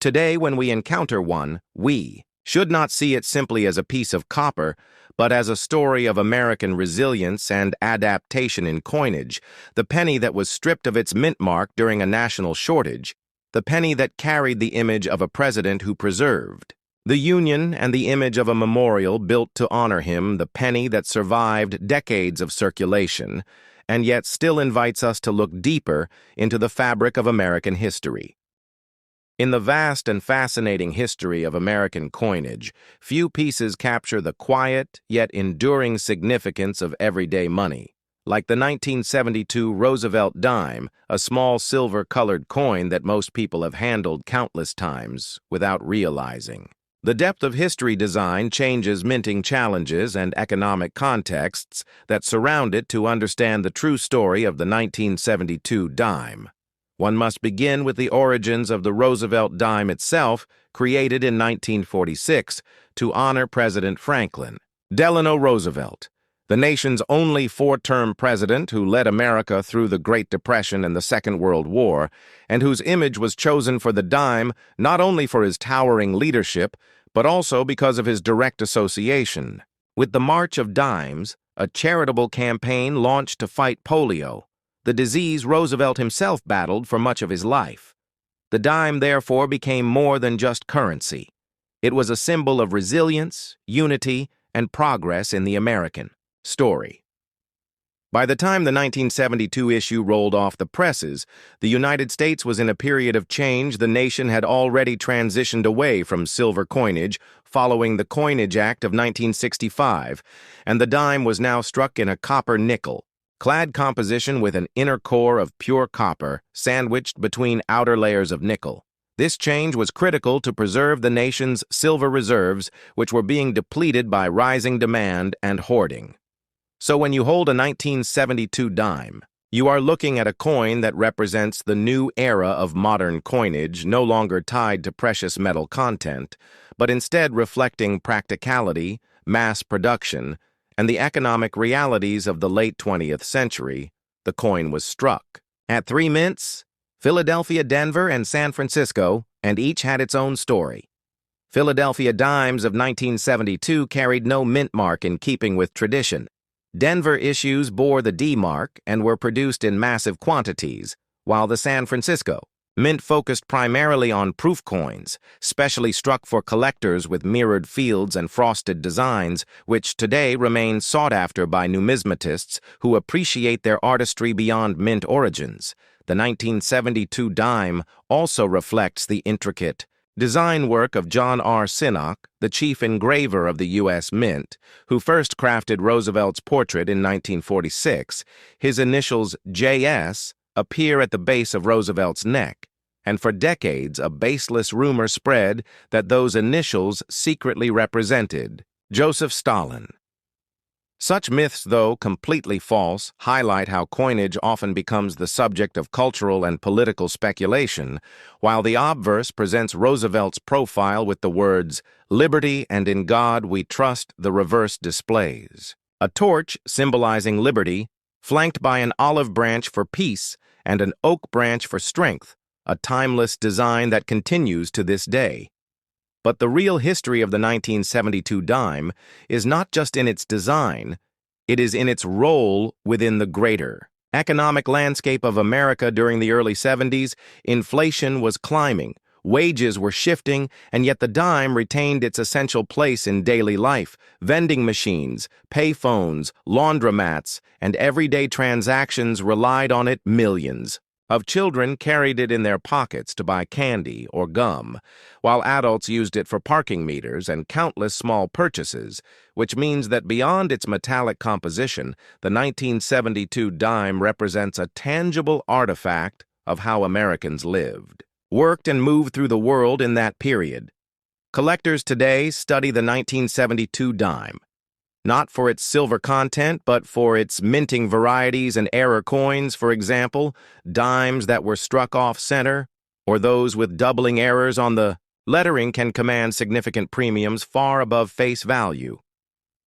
Today, when we encounter one, we should not see it simply as a piece of copper, but as a story of American resilience and adaptation in coinage, the penny that was stripped of its mint mark during a national shortage, the penny that carried the image of a president who preserved the Union and the image of a memorial built to honor him, the penny that survived decades of circulation, and yet still invites us to look deeper into the fabric of American history. In the vast and fascinating history of American coinage, few pieces capture the quiet yet enduring significance of everyday money. Like the 1972 Roosevelt dime, a small silver-colored coin that most people have handled countless times without realizing. The depth of history design changes minting challenges and economic contexts that surround it to understand the true story of the 1972 dime. One must begin with the origins of the Roosevelt dime itself, created in 1946 to honor President Franklin Delano Roosevelt, the nation's only four-term president who led America through the Great Depression and the Second World War, and whose image was chosen for the dime not only for his towering leadership, but also because of his direct association with the March of Dimes, a charitable campaign launched to fight polio, the disease Roosevelt himself battled for much of his life. The dime, therefore, became more than just currency. It was a symbol of resilience, unity, and progress in the American story. By the time the 1972 issue rolled off the presses, the United States was in a period of change. The nation had already transitioned away from silver coinage following the Coinage Act of 1965, and the dime was now struck in a copper-nickel clad composition with an inner core of pure copper sandwiched between outer layers of nickel. This change was critical to preserve the nation's silver reserves, which were being depleted by rising demand and hoarding. So when you hold a 1972 dime, you are looking at a coin that represents the new era of modern coinage, no longer tied to precious metal content, but instead reflecting practicality, mass production, and the economic realities of the late 20th century. The coin was struck at 3 mints, Philadelphia, Denver, and San Francisco, and each had its own story. Philadelphia dimes of 1972 carried no mint mark in keeping with tradition. Denver issues bore the D mark and were produced in massive quantities, while the San Francisco mint focused primarily on proof coins, specially struck for collectors with mirrored fields and frosted designs, which today remain sought after by numismatists who appreciate their artistry beyond mint origins. The 1972 dime also reflects the intricate design work of John R. Sinnock, the chief engraver of the U.S. Mint, who first crafted Roosevelt's portrait in 1946. His initials J.S. appear at the base of Roosevelt's neck, and for decades a baseless rumor spread that those initials secretly represented Joseph Stalin. Such myths, though completely false, highlight how coinage often becomes the subject of cultural and political speculation, while the obverse presents Roosevelt's profile with the words, "Liberty and in God we trust," the reverse displays a torch symbolizing liberty, flanked by an olive branch for peace and an oak branch for strength, a timeless design that continues to this day. But the real history of the 1972 dime is not just in its design, it is in its role within the greater economic landscape of America during the early 70s. Inflation was climbing, wages were shifting, and yet the dime retained its essential place in daily life. Vending machines, payphones, laundromats, and everyday transactions relied on it. Millions of children carried it in their pockets to buy candy or gum, while adults used it for parking meters and countless small purchases, which means that beyond its metallic composition, the 1972 dime represents a tangible artifact of how Americans lived, worked, and moved through the world in that period. Collectors today study the 1972 dime, not for its silver content, but for its minting varieties and error coins, for example, dimes that were struck off-center, or those with doubling errors on the lettering can command significant premiums far above face value.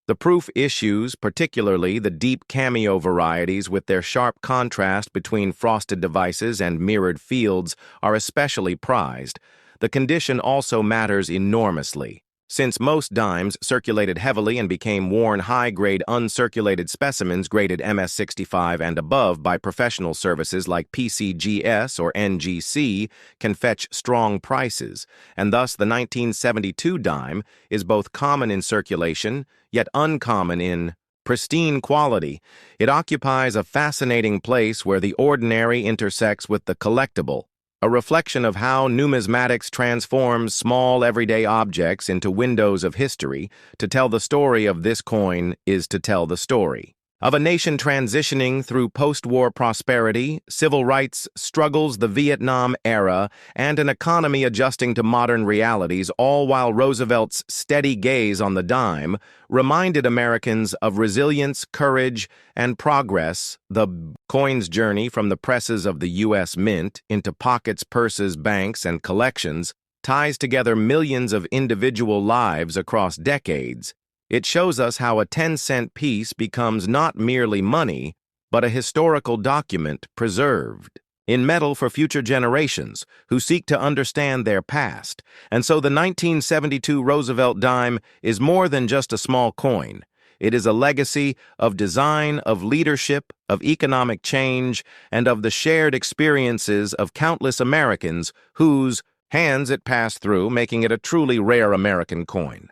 The proof issues, particularly the deep cameo varieties with their sharp contrast between frosted devices and mirrored fields, are especially prized. The condition also matters enormously, since most dimes circulated heavily and became worn. High-grade uncirculated specimens graded MS-65 and above by professional services like PCGS or NGC can fetch strong prices, and thus the 1972 dime is both common in circulation, yet uncommon in pristine quality. It occupies a fascinating place where the ordinary intersects with the collectible, a reflection of how numismatics transforms small everyday objects into windows of history. To tell the story of this coin is to tell the story of a nation transitioning through post-war prosperity, civil rights struggles, the Vietnam era, and an economy adjusting to modern realities, all while Roosevelt's steady gaze on the dime reminded Americans of resilience, courage, and progress. The coin's journey from the presses of the U.S. Mint into pockets, purses, banks, and collections ties together millions of individual lives across decades. It shows us how a 10-cent piece becomes not merely money, but a historical document preserved in metal for future generations who seek to understand their past. And so the 1972 Roosevelt dime is more than just a small coin. It is a legacy of design, of leadership, of economic change, and of the shared experiences of countless Americans whose hands it passed through, making it a truly rare American coin.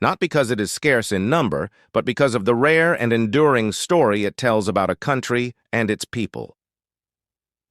Not because it is scarce in number, but because of the rare and enduring story it tells about a country and its people.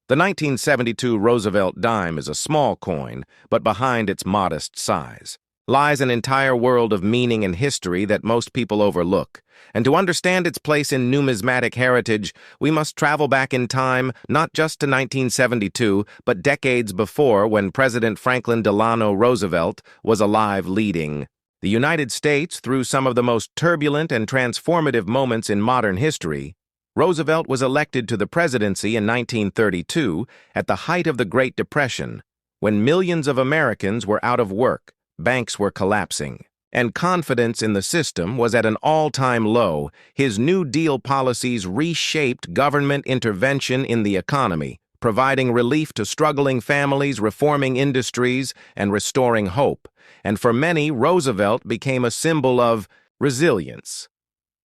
The 1972 Roosevelt dime is a small coin, but behind its modest size lies an entire world of meaning and history that most people overlook. And to understand its place in numismatic heritage, we must travel back in time, not just to 1972, but decades before, when President Franklin Delano Roosevelt was alive, leading the United States through some of the most turbulent and transformative moments in modern history. Roosevelt was elected to the presidency in 1932 at the height of the Great Depression, when millions of Americans were out of work, banks were collapsing, and confidence in the system was at an all-time low. His New Deal policies reshaped government intervention in the economy, providing relief to struggling families, reforming industries, and restoring hope. And for many, Roosevelt became a symbol of resilience.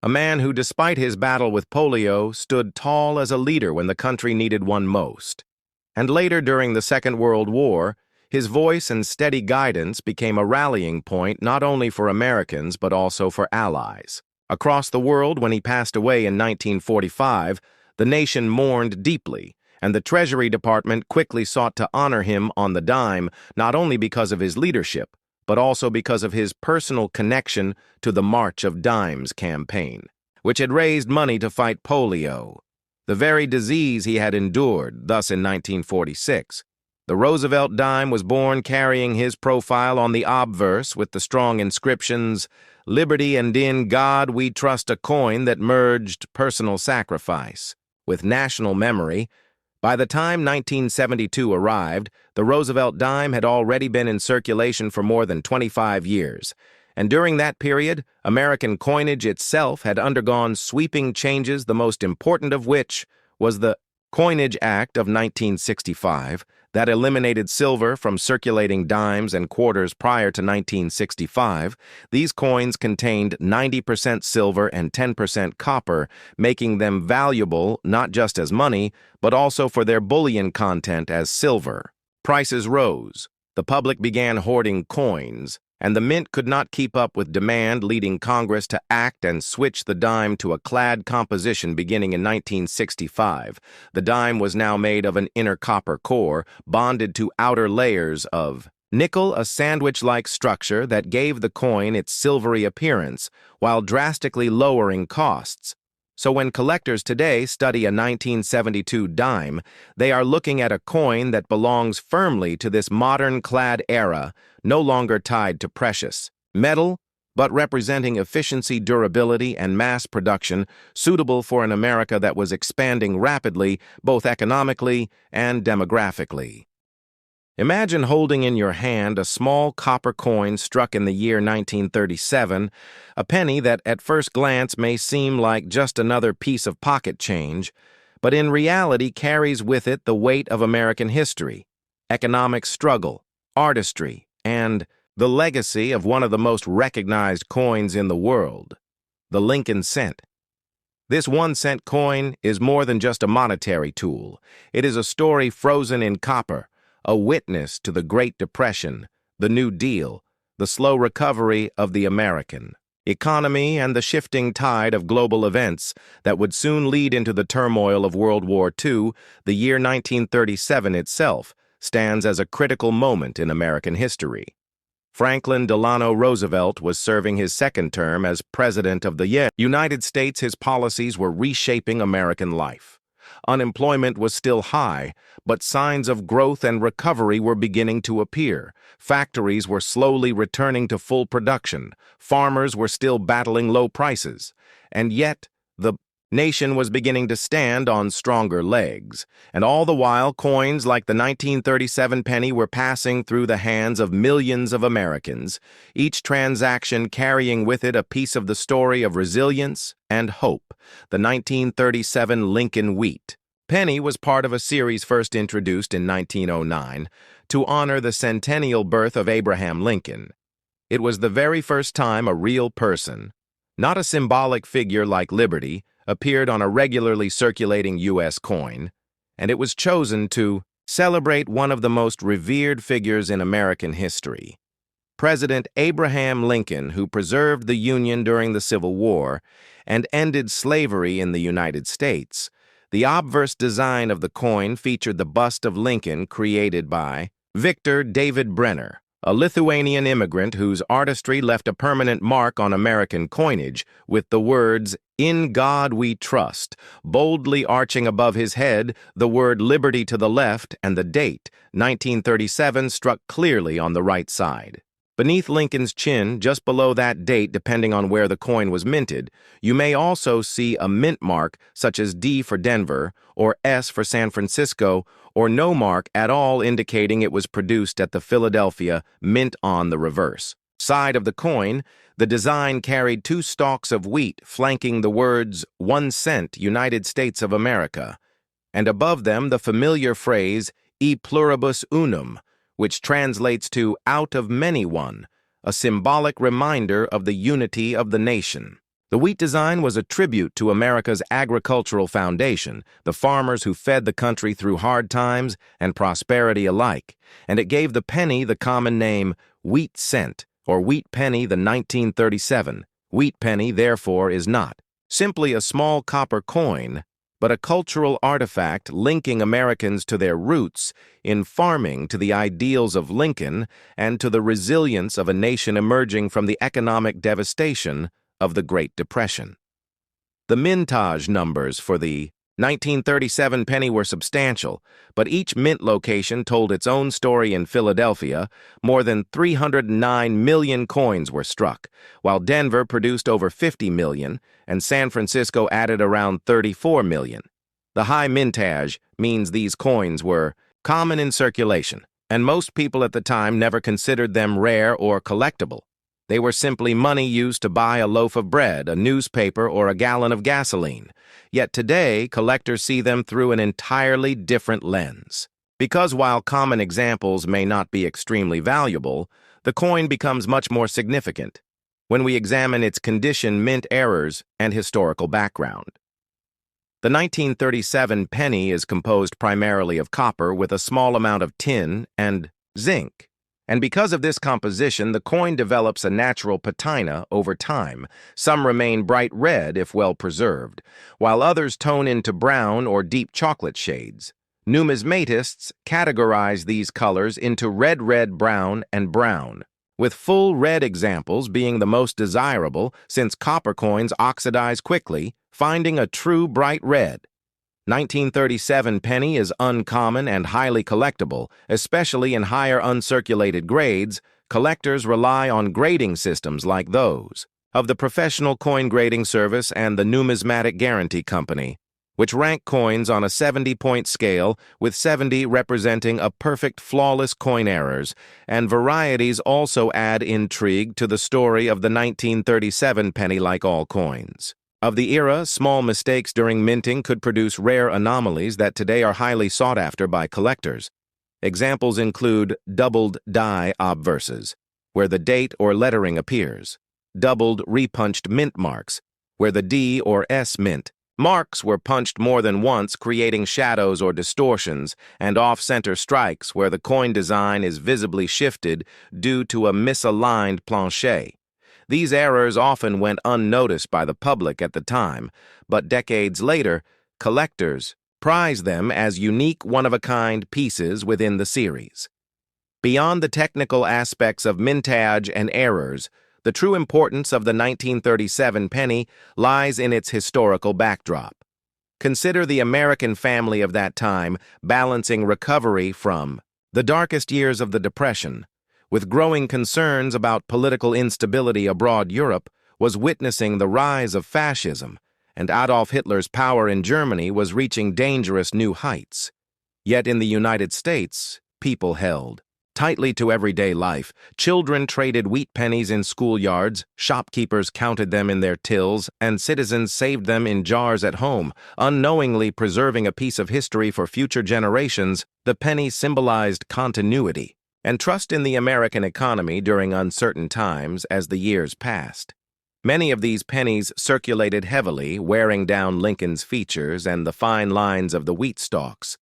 A man who, despite his battle with polio, stood tall as a leader when the country needed one most. And later, during the Second World War, his voice and steady guidance became a rallying point not only for Americans but also for allies. Across the world, when he passed away in 1945, the nation mourned deeply, and the Treasury Department quickly sought to honor him on the dime, not only because of his leadership, but also because of his personal connection to the March of Dimes campaign, which had raised money to fight polio, the very disease he had endured, thus in 1946. The Roosevelt dime was born carrying his profile on the obverse with the strong inscriptions, "Liberty and in God we trust," a coin that merged personal sacrifice with national memory. By the time 1972 arrived, the Roosevelt dime had already been in circulation for more than 25 years. And during that period, American coinage itself had undergone sweeping changes, the most important of which was the Coinage Act of 1965 that eliminated silver from circulating dimes and quarters prior to 1965. These coins contained 90% silver and 10% copper, making them valuable not just as money, but also for their bullion content as silver. Prices rose. The public began hoarding coins, and the mint could not keep up with demand, leading Congress to act and switch the dime to a clad composition beginning in 1965. The dime was now made of an inner copper core, bonded to outer layers of nickel, a sandwich-like structure that gave the coin its silvery appearance, while drastically lowering costs. So when collectors today study a 1972 dime, they are looking at a coin that belongs firmly to this modern clad era, no longer tied to precious metal, but representing efficiency, durability, and mass production suitable for an America that was expanding rapidly, both economically and demographically. Imagine holding in your hand a small copper coin struck in the year 1937, a penny that at first glance may seem like just another piece of pocket change, but in reality carries with it the weight of American history, economic struggle, artistry, and the legacy of one of the most recognized coins in the world, the Lincoln cent. This 1-cent coin is more than just a monetary tool. It is a story frozen in copper, a witness to the Great Depression, the New Deal, the slow recovery of the American economy, and the shifting tide of global events that would soon lead into the turmoil of World War II. The year 1937 itself stands as a critical moment in American history. Franklin Delano Roosevelt was serving his second term as President of the United States. His policies were reshaping American life. Unemployment was still high, but signs of growth and recovery were beginning to appear. Factories were slowly returning to full production. Farmers were still battling low prices. And yet, the nation was beginning to stand on stronger legs. And all the while, coins like the 1937 penny were passing through the hands of millions of Americans, each transaction carrying with it a piece of the story of resilience and hope. The 1937 Lincoln wheat, Penny was part of a series first introduced in 1909 to honor the centennial birth of Abraham Lincoln. It was the very first time a real person, not a symbolic figure like Liberty, appeared on a regularly circulating U.S. coin, and it was chosen to celebrate one of the most revered figures in American history. President Abraham Lincoln, who preserved the Union during the Civil War and ended slavery in the United States. The obverse design of the coin featured the bust of Lincoln created by Victor David Brenner, a Lithuanian immigrant whose artistry left a permanent mark on American coinage, with the words, "In God We Trust," boldly arching above his head, the word liberty to the left, and the date, 1937, struck clearly on the right side. Beneath Lincoln's chin, just below that date depending on where the coin was minted, you may also see a mint mark such as D for Denver, or S for San Francisco, or no mark at all indicating it was produced at the Philadelphia Mint on the reverse side of the coin. The design carried 2 stalks of wheat flanking the words 1 cent United States of America, and above them the familiar phrase E pluribus unum, which translates to out of many one, a symbolic reminder of the unity of the nation. The wheat design was a tribute to America's agricultural foundation, the farmers who fed the country through hard times and prosperity alike, and it gave the penny the common name wheat cent, or wheat penny the 1937. Wheat penny, therefore, is not simply a small copper coin, but a cultural artifact linking Americans to their roots in farming, to the ideals of Lincoln, and to the resilience of a nation emerging from the economic devastation of the Great Depression. The mintage numbers for the 1937 penny were substantial, but each mint location told its own story. In Philadelphia, more than 309 million coins were struck, while Denver produced over 50 million, and San Francisco added around 34 million. The high mintage means these coins were common in circulation, and most people at the time never considered them rare or collectible. They were simply money used to buy a loaf of bread, a newspaper, or a gallon of gasoline. Yet today, collectors see them through an entirely different lens. Because while common examples may not be extremely valuable, the coin becomes much more significant when we examine its condition, mint errors, and historical background. The 1937 penny is composed primarily of copper with a small amount of tin and zinc. And because of this composition, the coin develops a natural patina over time. Some remain bright red if well preserved, while others tone into brown or deep chocolate shades. Numismatists categorize these colors into red, brown, and brown, with full red examples being the most desirable since copper coins oxidize quickly, finding a true bright red. 1937 penny is uncommon and highly collectible, especially in higher uncirculated grades. Collectors rely on grading systems like those of the Professional Coin Grading Service and the Numismatic Guarantee Company, which rank coins on a 70-point scale, with 70 representing a perfect, flawless coin errors, and varieties also add intrigue to the story of the 1937 penny. Like all coins of the era, small mistakes during minting could produce rare anomalies that today are highly sought after by collectors. Examples include doubled die obverses, where the date or lettering appears; doubled repunched mint marks, where the D or S mint marks were punched more than once, creating shadows or distortions; and off-center strikes, where the coin design is visibly shifted due to a misaligned planche. These errors often went unnoticed by the public at the time, but decades later, collectors prize them as unique, one-of-a-kind pieces within the series. Beyond the technical aspects of mintage and errors, the true importance of the 1937 penny lies in its historical backdrop. Consider the American family of that time balancing recovery from the darkest years of the Depression, with growing concerns about political instability abroad. Europe was witnessing the rise of fascism, and Adolf Hitler's power in Germany was reaching dangerous new heights. Yet in the United States, people held Tightly to everyday life, children traded wheat pennies in schoolyards, shopkeepers counted them in their tills, and citizens saved them in jars at home, unknowingly preserving a piece of history for future generations. The penny symbolized continuity and trust in the American economy during uncertain times as the years passed. Many of these pennies circulated heavily, wearing down Lincoln's features and the fine lines of the wheat stalks,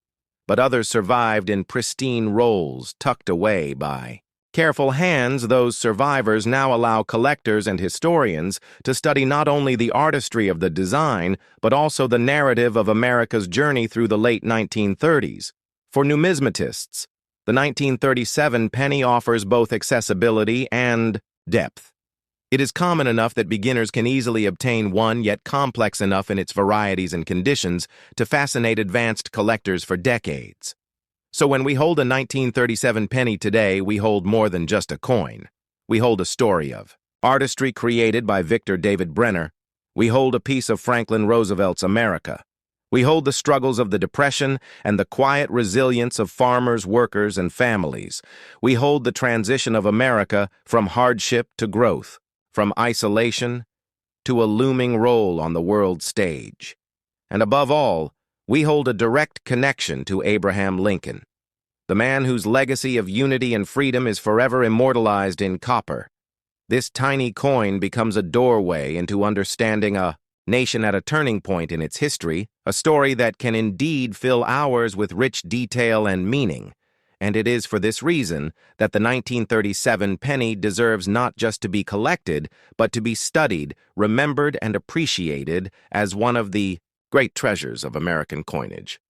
but others survived in pristine rolls tucked away by careful hands. Those survivors now allow collectors and historians to study not only the artistry of the design, but also the narrative of America's journey through the late 1930s. For numismatists, the 1937 penny offers both accessibility and depth. It is common enough that beginners can easily obtain one, yet complex enough in its varieties and conditions to fascinate advanced collectors for decades. So when we hold a 1937 penny today, we hold more than just a coin. We hold a story of artistry created by Victor David Brenner. We hold a piece of Franklin Roosevelt's America. We hold the struggles of the Depression and the quiet resilience of farmers, workers, and families. We hold the transition of America from hardship to growth, from isolation to a looming role on the world stage. And above all, we hold a direct connection to Abraham Lincoln, the man whose legacy of unity and freedom is forever immortalized in copper. This tiny coin becomes a doorway into understanding a nation at a turning point in its history, a story that can indeed fill hours with rich detail and meaning. And it is for this reason that the 1937 penny deserves not just to be collected, but to be studied, remembered, and appreciated as one of the great treasures of American coinage.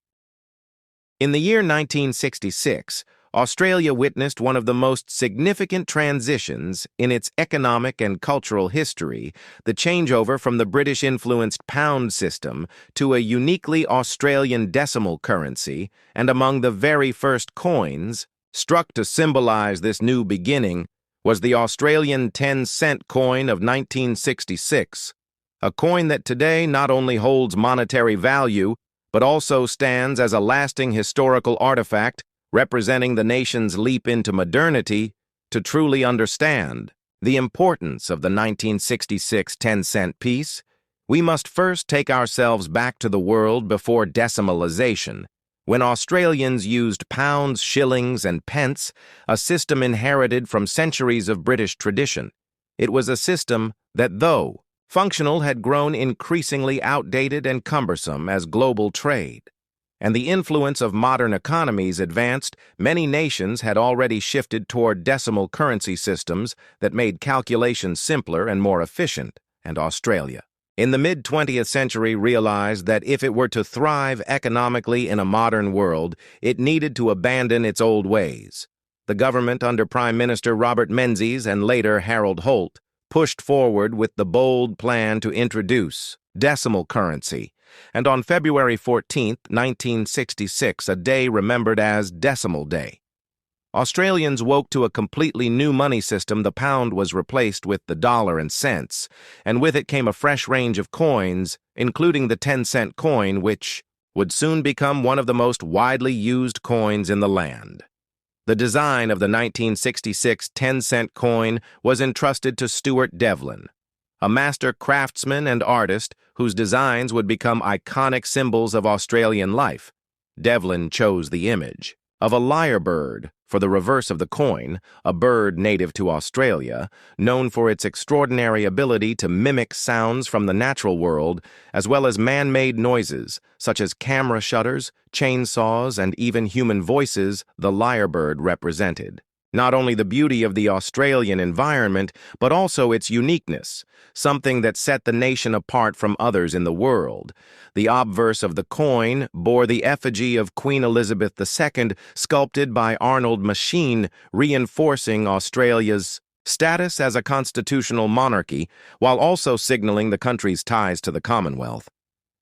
In the year 1966, Australia witnessed one of the most significant transitions in its economic and cultural history, the changeover from the British-influenced pound system to a uniquely Australian decimal currency, and among the very first coins struck to symbolize this new beginning was the Australian 10-cent coin of 1966, a coin that today not only holds monetary value, but also stands as a lasting historical artifact representing the nation's leap into modernity. To truly understand the importance of the 1966 10-cent piece, we must first take ourselves back to the world before decimalization, when Australians used pounds, shillings, and pence, a system inherited from centuries of British tradition. It was a system that, though functional, had grown increasingly outdated and cumbersome as global trade and the influence of modern economies advanced. Many nations had already shifted toward decimal currency systems that made calculations simpler and more efficient, and Australia, in the mid-20th century, realized that if it were to thrive economically in a modern world, it needed to abandon its old ways. The government under Prime Minister Robert Menzies and later Harold Holt pushed forward with the bold plan to introduce decimal currency, and on February 14, 1966, a day remembered as Decimal Day, Australians woke to a completely new money system. The pound was replaced with the dollar and cents, and with it came a fresh range of coins, including the 10-cent coin, which would soon become one of the most widely used coins in the land. The design of the 1966 10-cent coin was entrusted to Stuart Devlin, a master craftsman and artist whose designs would become iconic symbols of Australian life. Devlin chose the image of a lyrebird for the reverse of the coin, a bird native to Australia, known for its extraordinary ability to mimic sounds from the natural world, as well as man-made noises, such as camera shutters, chainsaws, and even human voices. The lyrebird represented not only the beauty of the Australian environment, but also its uniqueness, something that set the nation apart from others in the world. The obverse of the coin bore the effigy of Queen Elizabeth II, sculpted by Arnold Machin, reinforcing Australia's status as a constitutional monarchy, while also signaling the country's ties to the Commonwealth.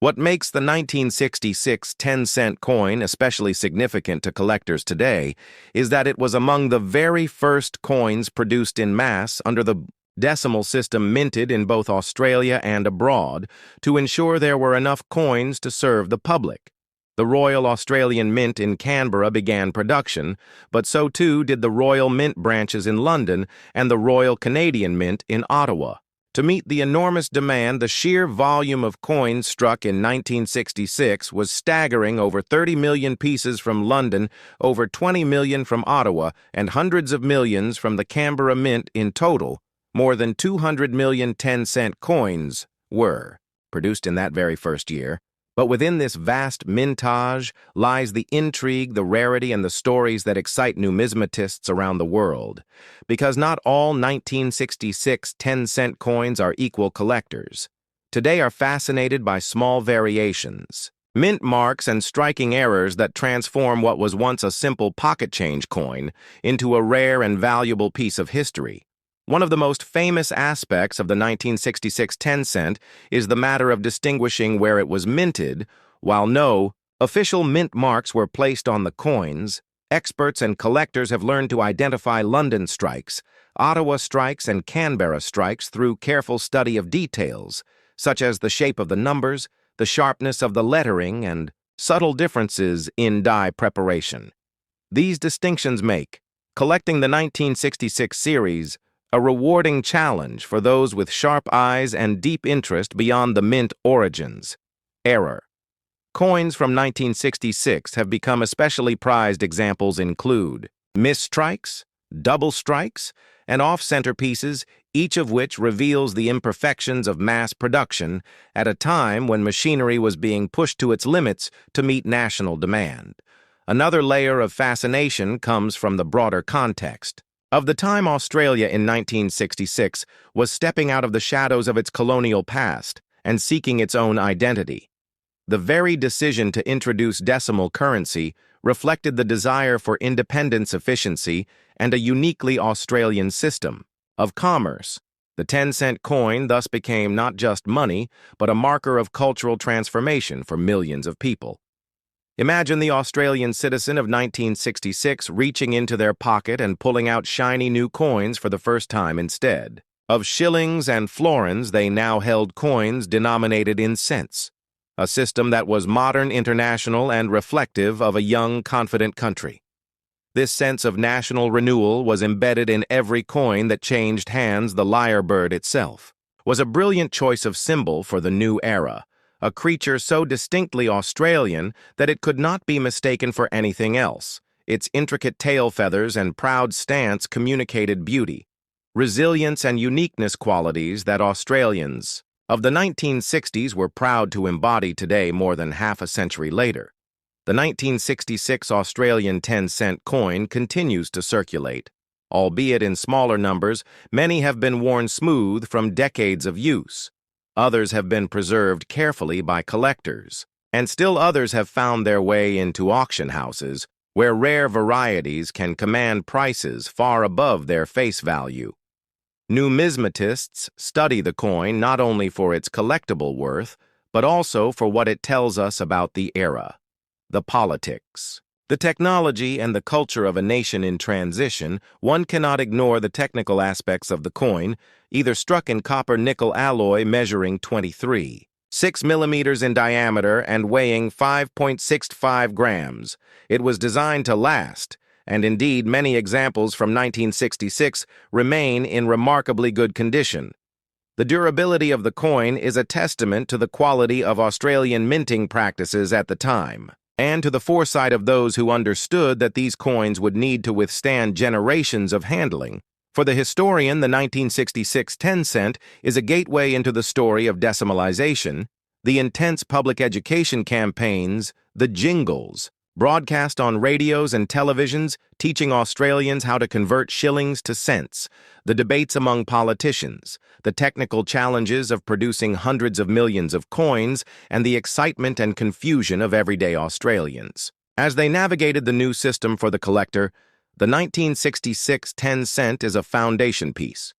What makes the 1966 10-cent coin especially significant to collectors today is that it was among the very first coins produced in mass under the decimal system, minted in both Australia and abroad, to ensure there were enough coins to serve the public. The Royal Australian Mint in Canberra began production, but so too did the Royal Mint branches in London and the Royal Canadian Mint in Ottawa. To meet the enormous demand, the sheer volume of coins struck in 1966 was staggering: over 30 million pieces from London, over 20 million from Ottawa, and hundreds of millions from the Canberra Mint in total. More than 200 million 10-cent coins were produced in that very first year. But within this vast mintage lies the intrigue, the rarity, and the stories that excite numismatists around the world. Because not all 1966 10-cent coins are equal collectors. Today are fascinated by small variations, mint marks, and striking errors that transform what was once a simple pocket change coin into a rare and valuable piece of history. One of the most famous aspects of the 1966 10-cent is the matter of distinguishing where it was minted. While no official mint marks were placed on the coins, experts and collectors have learned to identify London strikes, Ottawa strikes, and Canberra strikes through careful study of details, such as the shape of the numbers, the sharpness of the lettering, and subtle differences in die preparation. These distinctions make collecting the 1966 series a rewarding challenge for those with sharp eyes and deep interest beyond the mint origins. Error. Coins from 1966 have become especially prized. Examples include misstrikes, double strikes, and off-center pieces, each of which reveals the imperfections of mass production at a time when machinery was being pushed to its limits to meet national demand. Another layer of fascination comes from the broader context. Of the time, Australia in 1966 was stepping out of the shadows of its colonial past and seeking its own identity. The very decision to introduce decimal currency reflected the desire for independence, efficiency, and a uniquely Australian system of commerce. The 10-cent coin thus became not just money, but a marker of cultural transformation for millions of people. Imagine the Australian citizen of 1966 reaching into their pocket and pulling out shiny new coins for the first time. Instead of shillings and florins, they now held coins denominated in cents, a system that was modern, international, and reflective of a young, confident country. This sense of national renewal was embedded in every coin that changed hands. The lyrebird itself was a brilliant choice of symbol for the new era, a creature so distinctly Australian that it could not be mistaken for anything else. Its intricate tail feathers and proud stance communicated beauty, resilience, and uniqueness, qualities that Australians of the 1960s were proud to embody today, more than half a century later. The 1966 Australian 10-cent coin continues to circulate. Albeit in smaller numbers, many have been worn smooth from decades of use. Others have been preserved carefully by collectors, and still others have found their way into auction houses, where rare varieties can command prices far above their face value. Numismatists study the coin not only for its collectible worth, but also for what it tells us about the era, the politics, the technology, and the culture of a nation in transition. One cannot ignore the technical aspects of the coin, either struck in copper-nickel alloy measuring 23.6 millimeters in diameter and weighing 5.65 grams. It was designed to last, and indeed many examples from 1966 remain in remarkably good condition. The durability of the coin is a testament to the quality of Australian minting practices at the time, and to the foresight of those who understood that these coins would need to withstand generations of handling. For the historian, the 1966 10-cent is a gateway into the story of decimalization, the intense public education campaigns, the jingles, broadcast on radios and televisions, teaching Australians how to convert shillings to cents, the debates among politicians, the technical challenges of producing hundreds of millions of coins, and the excitement and confusion of everyday Australians. As they navigated the new system for the collector, the 1966 10-cent is a foundation piece.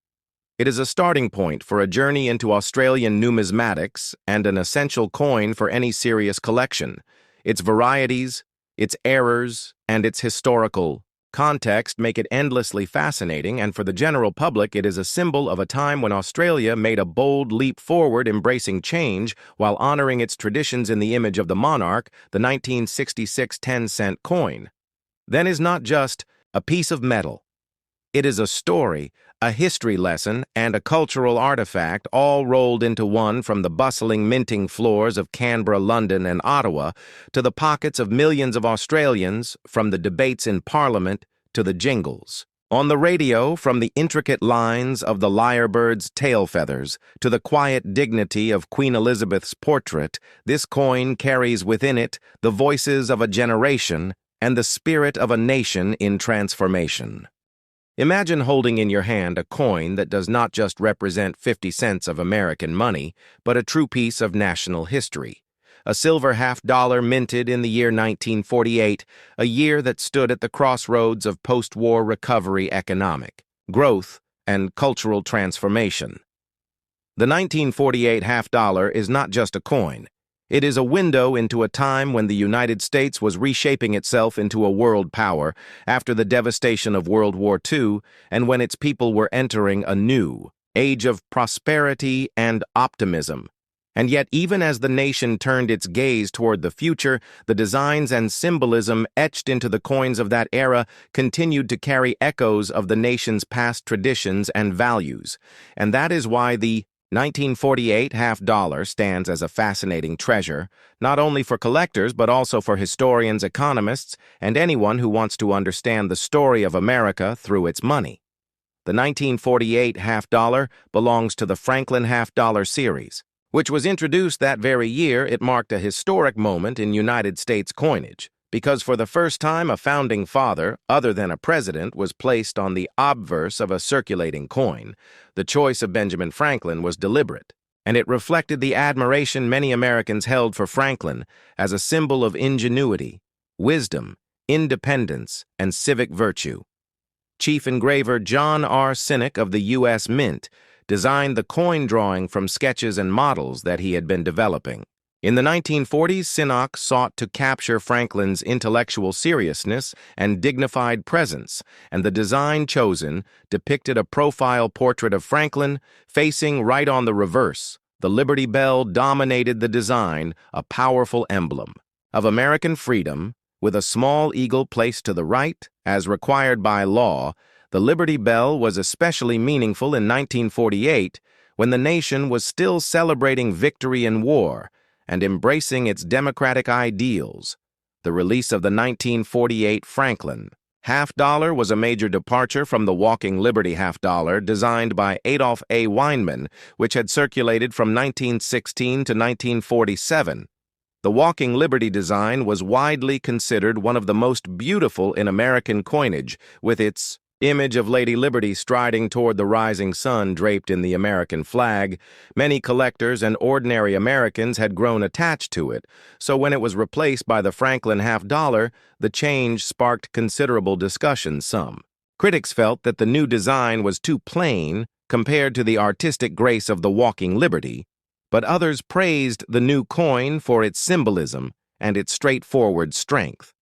It is a starting point for a journey into Australian numismatics and an essential coin for any serious collection. Its varieties, its errors, and its historical Context make it endlessly fascinating, and for the general public it is a symbol of a time when Australia made a bold leap forward, embracing change while honoring its traditions in the image of the monarch. The 1966 10-cent coin then is not just a piece of metal. It is a story, a history lesson, and a cultural artifact, all rolled into one, from the bustling minting floors of Canberra, London, and Ottawa to the pockets of millions of Australians, from the debates in Parliament to the jingles on the radio, from the intricate lines of the lyrebird's tail feathers to the quiet dignity of Queen Elizabeth's portrait. This coin carries within it the voices of a generation and the spirit of a nation in transformation. Imagine holding in your hand a coin that does not just represent 50 cents of American money, but a true piece of national history. A silver $50 minted in the year 1948, a year that stood at the crossroads of post-war recovery, economic growth, and cultural transformation. The 1948 $50 is not just a coin. It is a window into a time when the United States was reshaping itself into a world power after the devastation of World War II, and when its people were entering a new age of prosperity and optimism. And yet, even as the nation turned its gaze toward the future, the designs and symbolism etched into the coins of that era continued to carry echoes of the nation's past traditions and values. And that is why the 1948 $50 stands as a fascinating treasure, not only for collectors but also for historians, economists, and anyone who wants to understand the story of America through its money. The 1948 $50 belongs to the Franklin $50 series, which was introduced that very year. It marked a historic moment in United States coinage, because for the first time a founding father, other than a president, was placed on the obverse of a circulating coin. The choice of Benjamin Franklin was deliberate, and it reflected the admiration many Americans held for Franklin as a symbol of ingenuity, wisdom, independence, and civic virtue. Chief engraver John R. Sinek of the U.S. Mint designed the coin drawing from sketches and models that he had been developing. In the 1940s, Sinek sought to capture Franklin's intellectual seriousness and dignified presence, and the design chosen depicted a profile portrait of Franklin facing right on the reverse. The Liberty Bell dominated the design, a powerful emblem of American freedom, with a small eagle placed to the right, as required by law. The Liberty Bell was especially meaningful in 1948, when the nation was still celebrating victory in war and embracing its democratic ideals. The release of the 1948 Franklin $50 was a major departure from the Walking Liberty $50 designed by Adolph A. Weinman, which had circulated from 1916 to 1947. The Walking Liberty design was widely considered one of the most beautiful in American coinage, with its image of Lady Liberty striding toward the rising sun draped in the American flag. Many collectors and ordinary Americans had grown attached to it, so when it was replaced by the Franklin $50, the change sparked considerable discussion. Some critics felt that the new design was too plain compared to the artistic grace of the Walking Liberty, but others praised the new coin for its symbolism and its straightforward strength.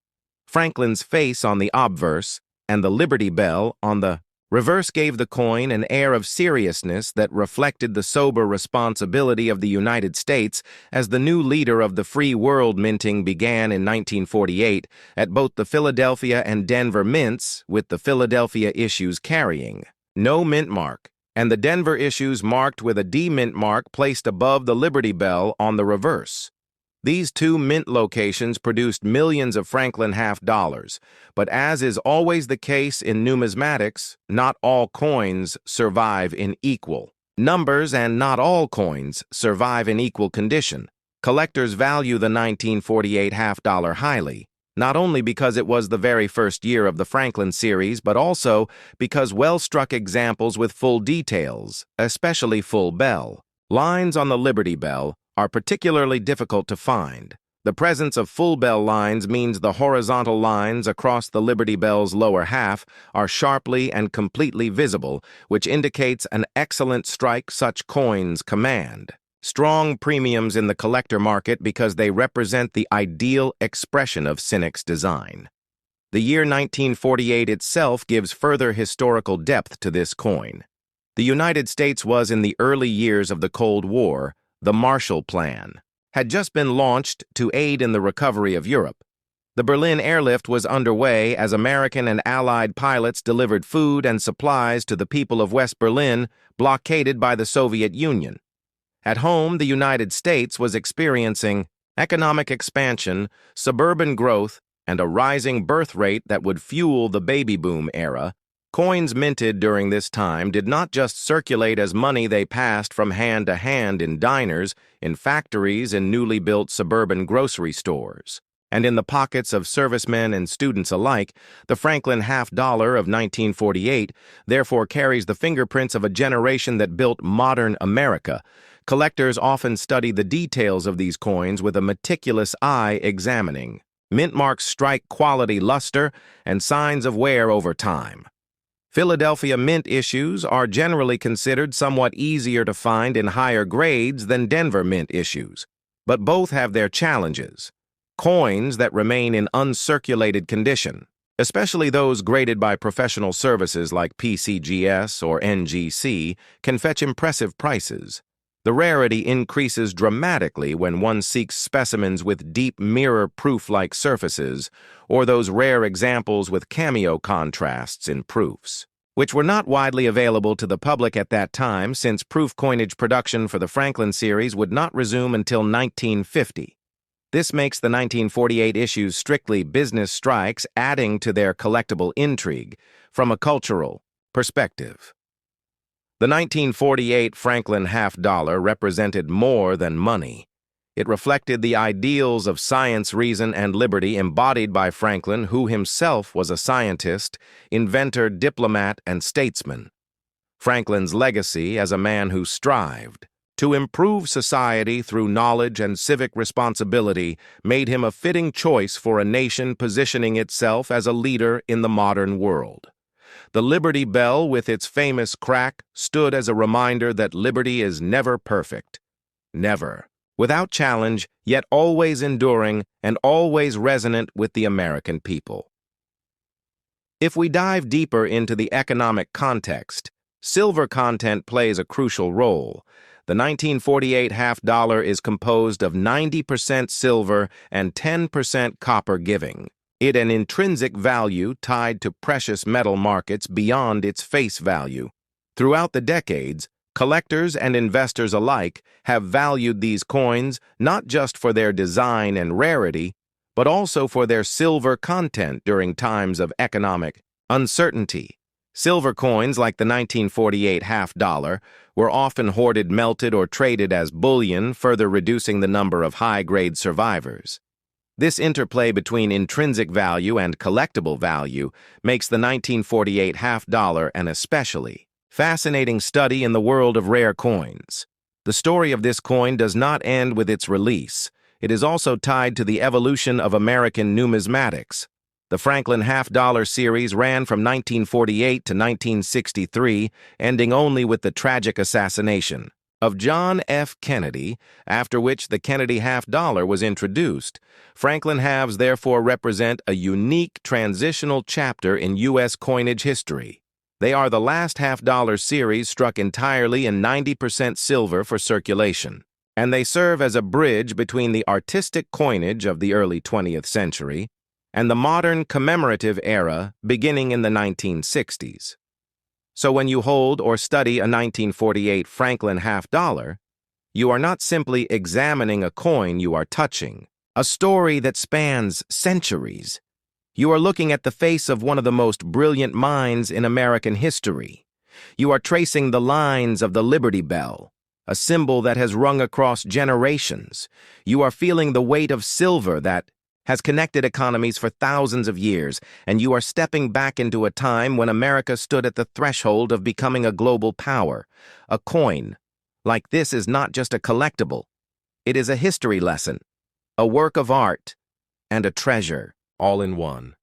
Franklin's face on the obverse and the Liberty Bell on the reverse gave the coin an air of seriousness that reflected the sober responsibility of the United States as the new leader of the free world. Minting began in 1948 at both the Philadelphia and Denver mints, with the Philadelphia issues carrying no mint mark, and the Denver issues marked with a D mint mark placed above the Liberty Bell on the reverse. These two mint locations produced millions of Franklin $50, but as is always the case in numismatics, not all coins survive in equal numbers and not all coins survive in equal condition. Collectors value the 1948 $50 highly, not only because it was the very first year of the Franklin series, but also because well-struck examples with full details, especially full bell lines on the Liberty Bell, are particularly difficult to find. The presence of full bell lines means the horizontal lines across the Liberty Bell's lower half are sharply and completely visible, which indicates an excellent strike such coins command strong premiums in the collector market because they represent the ideal expression of Sinek's design. The year 1948 itself gives further historical depth to this coin. The United States was in the early years of the Cold War. The Marshall Plan had just been launched to aid in the recovery of Europe. The Berlin airlift was underway as American and Allied pilots delivered food and supplies to the people of West Berlin, blockaded by the Soviet Union. At home, the United States was experiencing economic expansion, suburban growth, and a rising birth rate that would fuel the baby boom era. Coins minted during this time did not just circulate as money, they passed from hand to hand in diners, in factories, in newly built suburban grocery stores. And in the pockets of servicemen and students alike, the Franklin half-dollar of 1948 therefore carries the fingerprints of a generation that built modern America. Collectors often study the details of these coins with a meticulous eye, examining mint marks strike quality luster and signs of wear over time. Philadelphia mint issues are generally considered somewhat easier to find in higher grades than Denver mint issues, but both have their challenges. Coins that remain in uncirculated condition, especially those graded by professional services like PCGS or NGC, can fetch impressive prices. The rarity increases dramatically when one seeks specimens with deep mirror-proof-like surfaces, or those rare examples with cameo contrasts in proofs, which were not widely available to the public at that time since proof coinage production for the Franklin series would not resume until 1950. This makes the 1948 issues strictly business strikes, adding to their collectible intrigue from a cultural perspective. The 1948 Franklin half-dollar represented more than money. It reflected the ideals of science, reason, and liberty embodied by Franklin, who himself was a scientist, inventor, diplomat, and statesman. Franklin's legacy as a man who strived to improve society through knowledge and civic responsibility made him a fitting choice for a nation positioning itself as a leader in the modern world. The Liberty Bell, with its famous crack, stood as a reminder that liberty is never perfect. Never. Without challenge, yet always enduring and always resonant with the American people. If we dive deeper into the economic context, silver content plays a crucial role. The 1948 half-dollar is composed of 90% silver and 10% copper, giving it an intrinsic value tied to precious metal markets beyond its face value. Throughout the decades, collectors and investors alike have valued these coins not just for their design and rarity, but also for their silver content during times of economic uncertainty. Silver coins, like the 1948 half-dollar, were often hoarded, melted, or traded as bullion, further reducing the number of high-grade survivors. This interplay between intrinsic value and collectible value makes the 1948 half-dollar an especially fascinating study in the world of rare coins. The story of this coin does not end with its release. It is also tied to the evolution of American numismatics. The Franklin half-dollar series ran from 1948 to 1963, ending only with the tragic assassination of John F. Kennedy, after which the Kennedy half-dollar was introduced. Franklin halves therefore represent a unique transitional chapter in U.S. coinage history. They are the last half-dollar series struck entirely in 90% silver for circulation, and they serve as a bridge between the artistic coinage of the early 20th century and the modern commemorative era beginning in the 1960s. So when you hold or study a 1948 Franklin half-dollar, you are not simply examining a coin, you are touching a story that spans centuries. You are looking at the face of one of the most brilliant minds in American history. You are tracing the lines of the Liberty Bell, a symbol that has rung across generations. You are feeling the weight of silver that has connected economies for thousands of years, and you are stepping back into a time when America stood at the threshold of becoming a global power. A coin like this is not just a collectible. It is a history lesson, a work of art, and a treasure, all in one.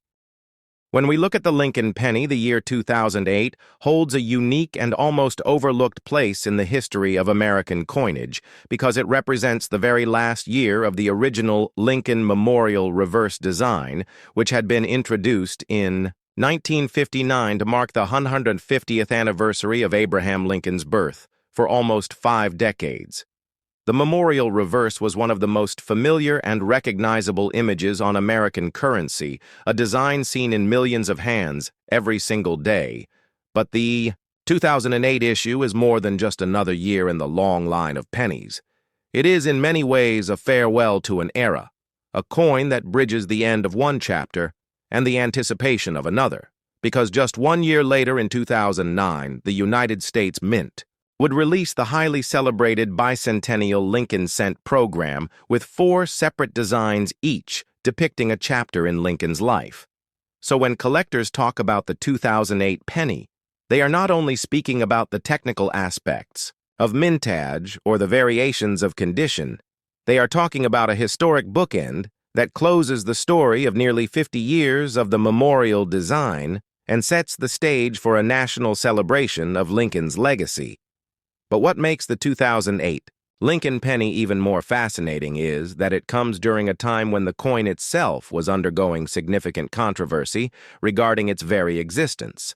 When we look at the Lincoln penny, the year 2008 holds a unique and almost overlooked place in the history of American coinage because it represents the very last year of the original Lincoln Memorial reverse design, which had been introduced in 1959 to mark the 150th anniversary of Abraham Lincoln's birth, for almost 5 decades. The memorial reverse was one of the most familiar and recognizable images on American currency, a design seen in millions of hands every single day. But the 2008 issue is more than just another year in the long line of pennies. It is in many ways a farewell to an era, a coin that bridges the end of one chapter and the anticipation of another, because just 1 year later in 2009, the United States Mint would release the highly celebrated bicentennial Lincoln Cent program with 4 separate designs each depicting a chapter in Lincoln's life. So when collectors talk about the 2008 penny, they are not only speaking about the technical aspects of mintage or the variations of condition, they are talking about a historic bookend that closes the story of nearly 50 years of the memorial design and sets the stage for a national celebration of Lincoln's legacy. But what makes the 2008 Lincoln penny even more fascinating is that it comes during a time when the coin itself was undergoing significant controversy regarding its very existence.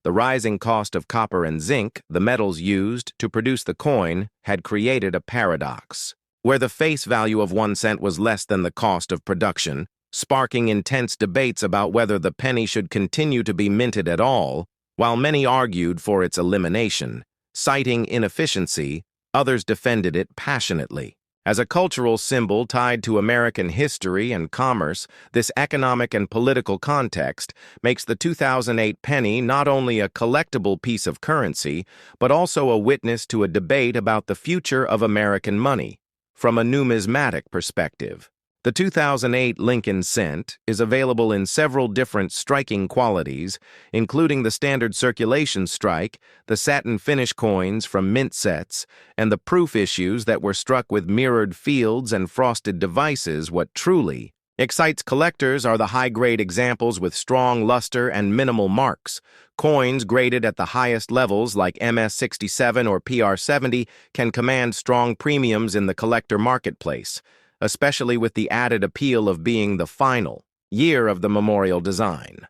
The rising cost of copper and zinc, the metals used to produce the coin, had created a paradox, where the face value of 1 cent was less than the cost of production, sparking intense debates about whether the penny should continue to be minted at all, while many argued for its elimination. Citing inefficiency, others defended it passionately. As a cultural symbol tied to American history and commerce, this economic and political context makes the 2008 penny not only a collectible piece of currency, but also a witness to a debate about the future of American money from a numismatic perspective. The 2008 Lincoln Cent is available in several different striking qualities, including the standard circulation strike, the satin finish coins from mint sets, and the proof issues that were struck with mirrored fields and frosted devices. What truly excites collectors are the high-grade examples with strong luster and minimal marks. Coins graded at the highest levels like MS-67 or PR-70 can command strong premiums in the collector marketplace, especially with the added appeal of being the final year of the memorial design.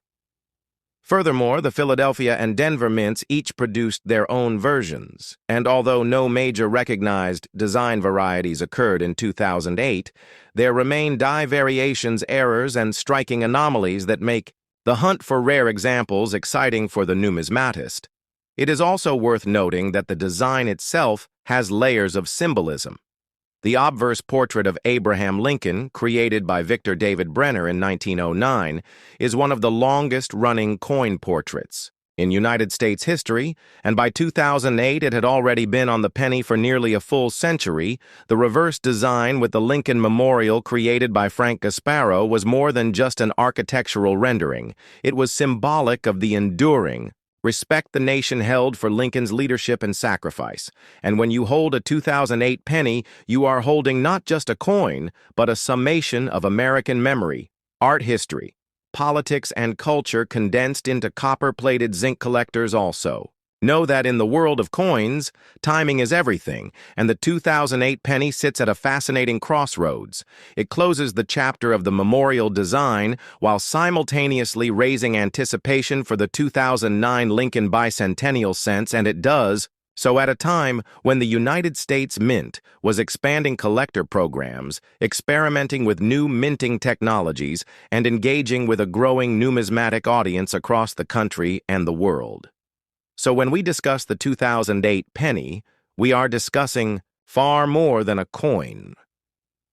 Furthermore, the Philadelphia and Denver mints each produced their own versions, and although no major recognized design varieties occurred in 2008, there remain die variations, errors, and striking anomalies that make the hunt for rare examples exciting for the numismatist. It is also worth noting that the design itself has layers of symbolism. The obverse portrait of Abraham Lincoln, created by Victor David Brenner in 1909, is one of the longest-running coin portraits in United States history, and by 2008 it had already been on the penny for nearly a full century. The reverse design with the Lincoln Memorial created by Frank Gasparro was more than just an architectural rendering. It was symbolic of the enduring respect the nation held for Lincoln's leadership and sacrifice. And when you hold a 2008 penny, you are holding not just a coin, but a summation of American memory, art history, politics, and culture condensed into copper-plated zinc collectors also. Know that in the world of coins, timing is everything, and the 2008 penny sits at a fascinating crossroads. It closes the chapter of the memorial design while simultaneously raising anticipation for the 2009 Lincoln bicentennial cents, and it does so at a time when the United States Mint was expanding collector programs, experimenting with new minting technologies, and engaging with a growing numismatic audience across the country and the world. So when we discuss the 2008 penny, we are discussing far more than a coin.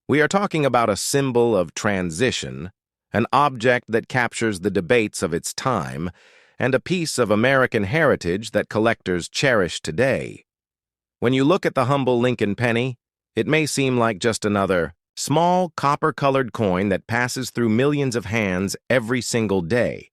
We are talking about a symbol of transition, an object that captures the debates of its time, and a piece of American heritage that collectors cherish today. When you look at the humble Lincoln penny, it may seem like just another small copper-colored coin that passes through millions of hands every single day.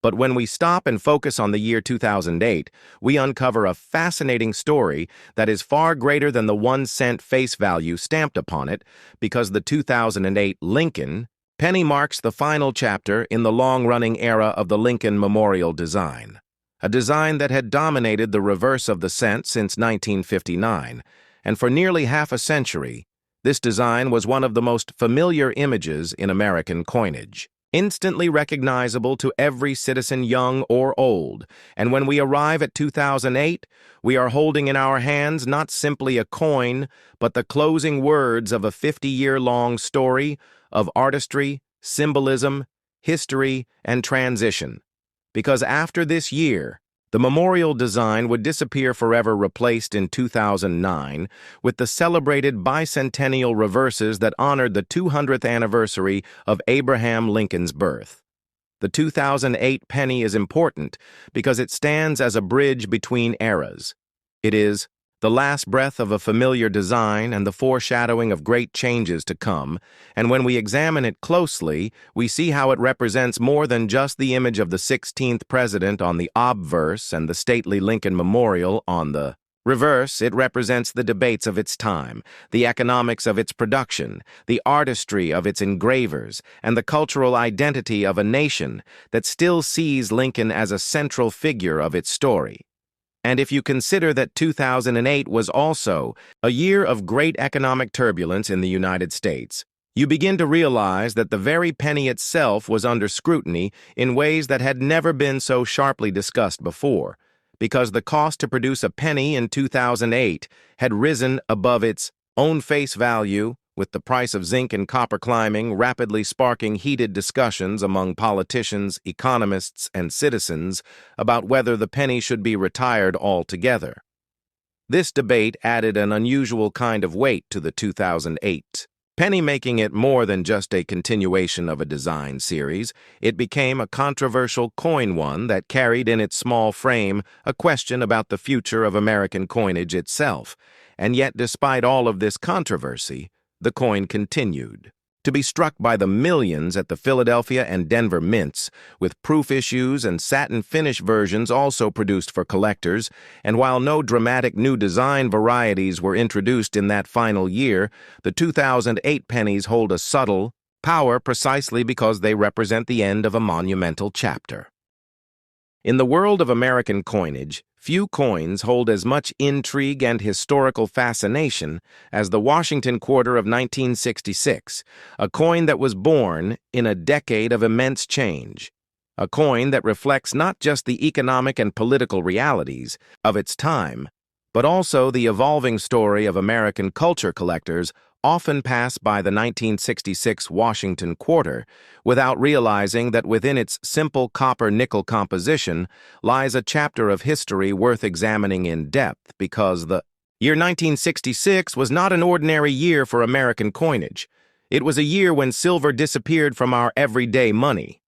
But when we stop and focus on the year 2008, we uncover a fascinating story that is far greater than the 1 cent face value stamped upon it, because the 2008 Lincoln Penny marks the final chapter in the long-running era of the Lincoln Memorial design, a design that had dominated the reverse of the cent since 1959, and for nearly half a century, this design was one of the most familiar images in American coinage, instantly recognizable to every citizen young or old. And when we arrive at 2008, we are holding in our hands not simply a coin, but the closing words of a 50-year-long story of artistry, symbolism, history, and transition. Because after this year, the memorial design would disappear forever, replaced in 2009 with the celebrated bicentennial reverses that honored the 200th anniversary of Abraham Lincoln's birth. The 2008 penny is important because it stands as a bridge between eras. It is the last breath of a familiar design and the foreshadowing of great changes to come, and when we examine it closely, we see how it represents more than just the image of the 16th president on the obverse and the stately Lincoln Memorial on the reverse. It represents the debates of its time, the economics of its production, the artistry of its engravers, and the cultural identity of a nation that still sees Lincoln as a central figure of its story. And if you consider that 2008 was also a year of great economic turbulence in the United States, you begin to realize that the very penny itself was under scrutiny in ways that had never been so sharply discussed before, because the cost to produce a penny in 2008 had risen above its own face value, with the price of zinc and copper climbing, rapidly sparking heated discussions among politicians, economists, and citizens about whether the penny should be retired altogether. This debate added an unusual kind of weight to the 2008 penny, making it more than just a continuation of a design series. It became a controversial coin, one that carried in its small frame a question about the future of American coinage itself. And yet, despite all of this controversy, the coin continued to be struck by the millions at the Philadelphia and Denver mints, with proof issues and satin finish versions also produced for collectors. And while no dramatic new design varieties were introduced in that final year, the 2008 pennies hold a subtle power precisely because they represent the end of a monumental chapter. In the world of American coinage, few coins hold as much intrigue and historical fascination as the Washington quarter of 1966, a coin that was born in a decade of immense change, a coin that reflects not just the economic and political realities of its time, but also the evolving story of American culture. Collectors often pass by the 1966 Washington quarter without realizing that within its simple copper-nickel composition lies a chapter of history worth examining in depth, because the year 1966 was not an ordinary year for American coinage. It was a year when silver disappeared from our everyday money.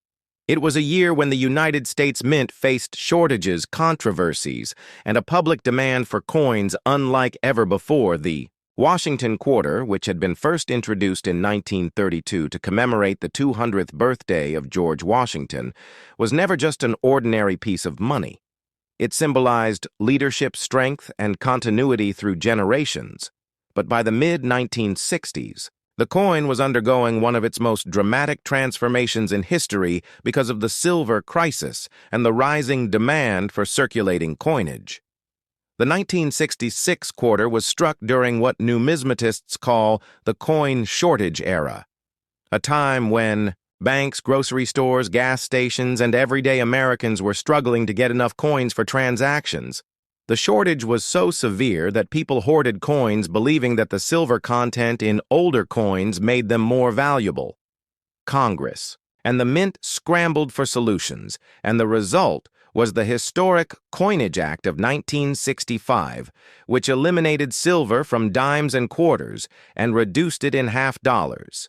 It was a year when the United States Mint faced shortages, controversies, and a public demand for coins unlike ever before. The Washington quarter, which had been first introduced in 1932 to commemorate the 200th birthday of George Washington, was never just an ordinary piece of money. It symbolized leadership, strength, and continuity through generations. But by the mid-1960s, the coin was undergoing one of its most dramatic transformations in history because of the silver crisis and the rising demand for circulating coinage. The 1966 quarter was struck during what numismatists call the coin shortage era, a time when banks, grocery stores, gas stations, and everyday Americans were struggling to get enough coins for transactions. The shortage was so severe that people hoarded coins, believing that the silver content in older coins made them more valuable. Congress and the Mint scrambled for solutions, and the result was the historic Coinage Act of 1965, which eliminated silver from dimes and quarters and reduced it in half dollars.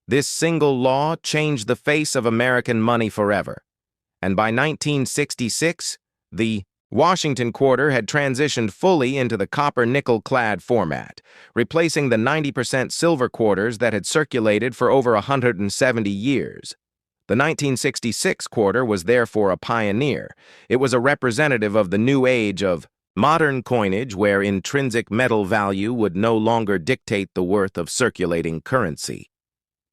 This single law changed the face of American money forever. And by 1966, the Washington quarter had transitioned fully into the copper-nickel-clad format, replacing the 90% silver quarters that had circulated for over 170 years. The 1966 quarter was therefore a pioneer. It was a representative of the new age of modern coinage, where intrinsic metal value would no longer dictate the worth of circulating currency.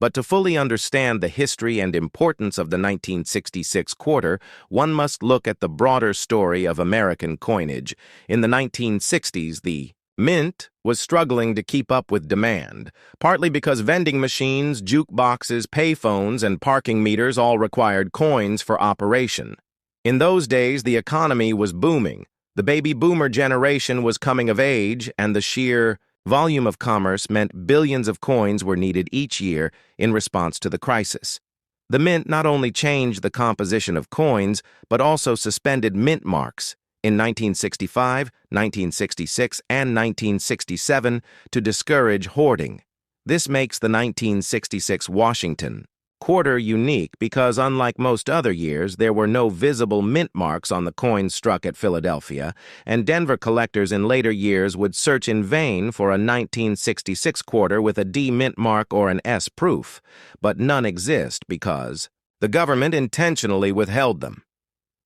But to fully understand the history and importance of the 1966 quarter, one must look at the broader story of American coinage. In the 1960s, the mint was struggling to keep up with demand, partly because vending machines, jukeboxes, payphones, and parking meters all required coins for operation. In those days, the economy was booming. The baby boomer generation was coming of age, and the sheer volume of commerce meant billions of coins were needed each year in response to the crisis. The mint not only changed the composition of coins, but also suspended mint marks in 1965, 1966, and 1967 to discourage hoarding. This makes the 1966 Washington quarter unique because, unlike most other years, there were no visible mint marks on the coins struck at Philadelphia, and Denver collectors in later years would search in vain for a 1966 quarter with a D mint mark or an S proof, but none exist because the government intentionally withheld them.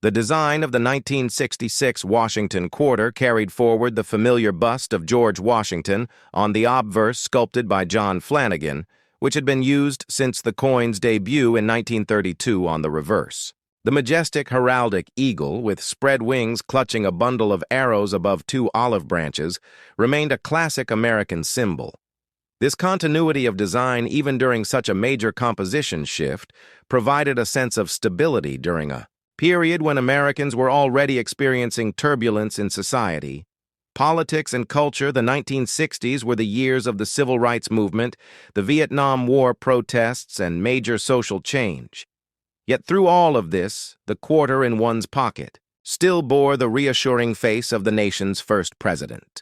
The design of the 1966 Washington quarter carried forward the familiar bust of George Washington on the obverse sculpted by John Flanagan, which had been used since the coin's debut in 1932 on the reverse. The majestic heraldic eagle, with spread wings clutching a bundle of arrows above two olive branches, remained a classic American symbol. This continuity of design, even during such a major composition shift, provided a sense of stability during a period when Americans were already experiencing turbulence in society. Politics and culture. The 1960s were the years of the Civil Rights Movement, the Vietnam War protests, and major social change. Yet through all of this, the quarter in one's pocket still bore the reassuring face of the nation's first president.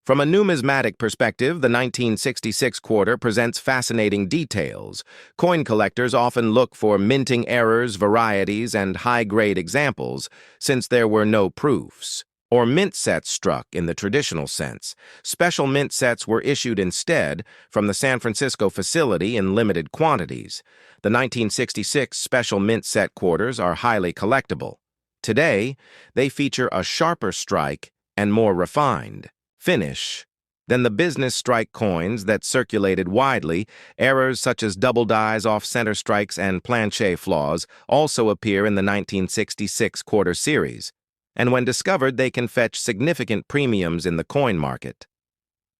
From a numismatic perspective, the 1966 quarter presents fascinating details. Coin collectors often look for minting errors, varieties, and high-grade examples, since there were no proofs or mint sets struck in the traditional sense. Special mint sets were issued instead from the San Francisco facility in limited quantities. The 1966 special mint set quarters are highly collectible. Today, they feature a sharper strike and more refined finish than the business strike coins that circulated widely. Errors such as double dies, off-center strikes, and planche flaws also appear in the 1966 quarter series, and when discovered, they can fetch significant premiums in the coin market.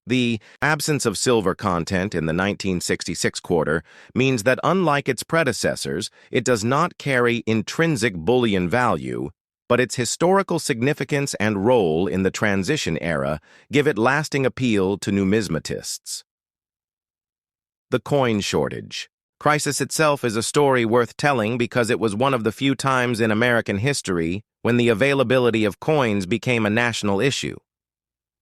The absence of silver content in the 1966 quarter means that, unlike its predecessors, it does not carry intrinsic bullion value, but its historical significance and role in the transition era give it lasting appeal to numismatists. The coin shortage crisis itself is a story worth telling because it was one of the few times in American history when the availability of coins became a national issue.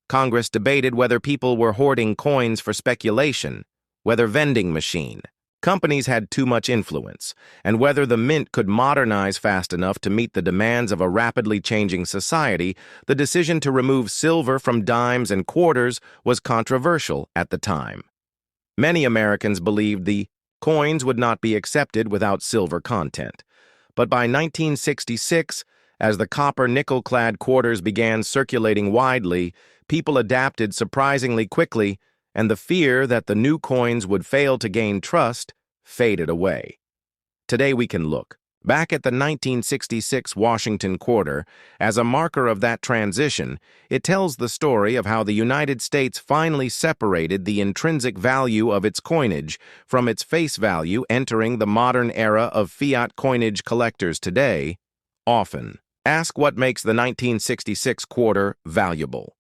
Congress debated whether people were hoarding coins for speculation, whether vending machine companies had too much influence, and whether the mint could modernize fast enough to meet the demands of a rapidly changing society. The decision to remove silver from dimes and quarters was controversial at the time. Many Americans believed the coins would not be accepted without silver content. But by 1966, as the copper nickel-clad quarters began circulating widely, people adapted surprisingly quickly, and the fear that the new coins would fail to gain trust faded away. Today we can look back at the 1966 Washington quarter as a marker of that transition. It tells the story of how the United States finally separated the intrinsic value of its coinage from its face value, entering the modern era of fiat coinage. Collectors today often ask what makes the 1966 quarter valuable.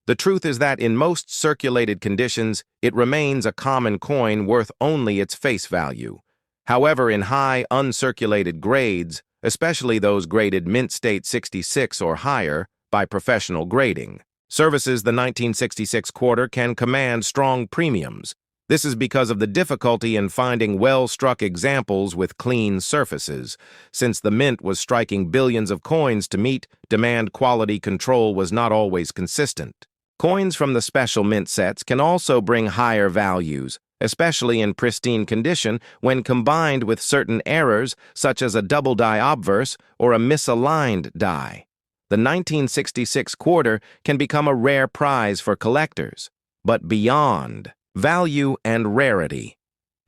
The truth is that in most circulated conditions, it remains a common coin worth only its face value. However, in high, uncirculated grades, especially those graded Mint State 66 or higher by professional grading services, the 1966 quarter can command strong premiums. This is because of the difficulty in finding well-struck examples with clean surfaces. Since the mint was striking billions of coins to meet demand, quality control was not always consistent. Coins from the special mint sets can also bring higher values, especially in pristine condition when combined with certain errors such as a double die obverse or a misaligned die. The 1966 quarter can become a rare prize for collectors. But beyond value and rarity,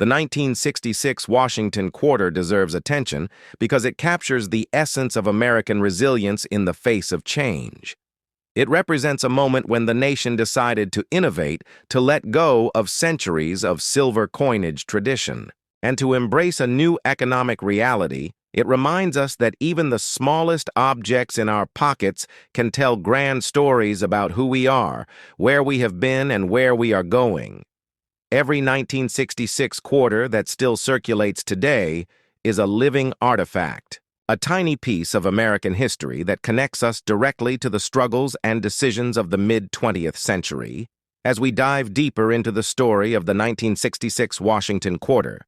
The 1966 Washington quarter deserves attention because it captures the essence of American resilience in the face of change. It represents a moment when the nation decided to innovate, to let go of centuries of silver coinage tradition, and to embrace a new economic reality. It reminds us that even the smallest objects in our pockets can tell grand stories about who we are, where we have been, and where we are going. Every 1966 quarter that still circulates today is a living artifact, a tiny piece of American history that connects us directly to the struggles and decisions of the mid-20th century. As we dive deeper into the story of the 1966 Washington quarter,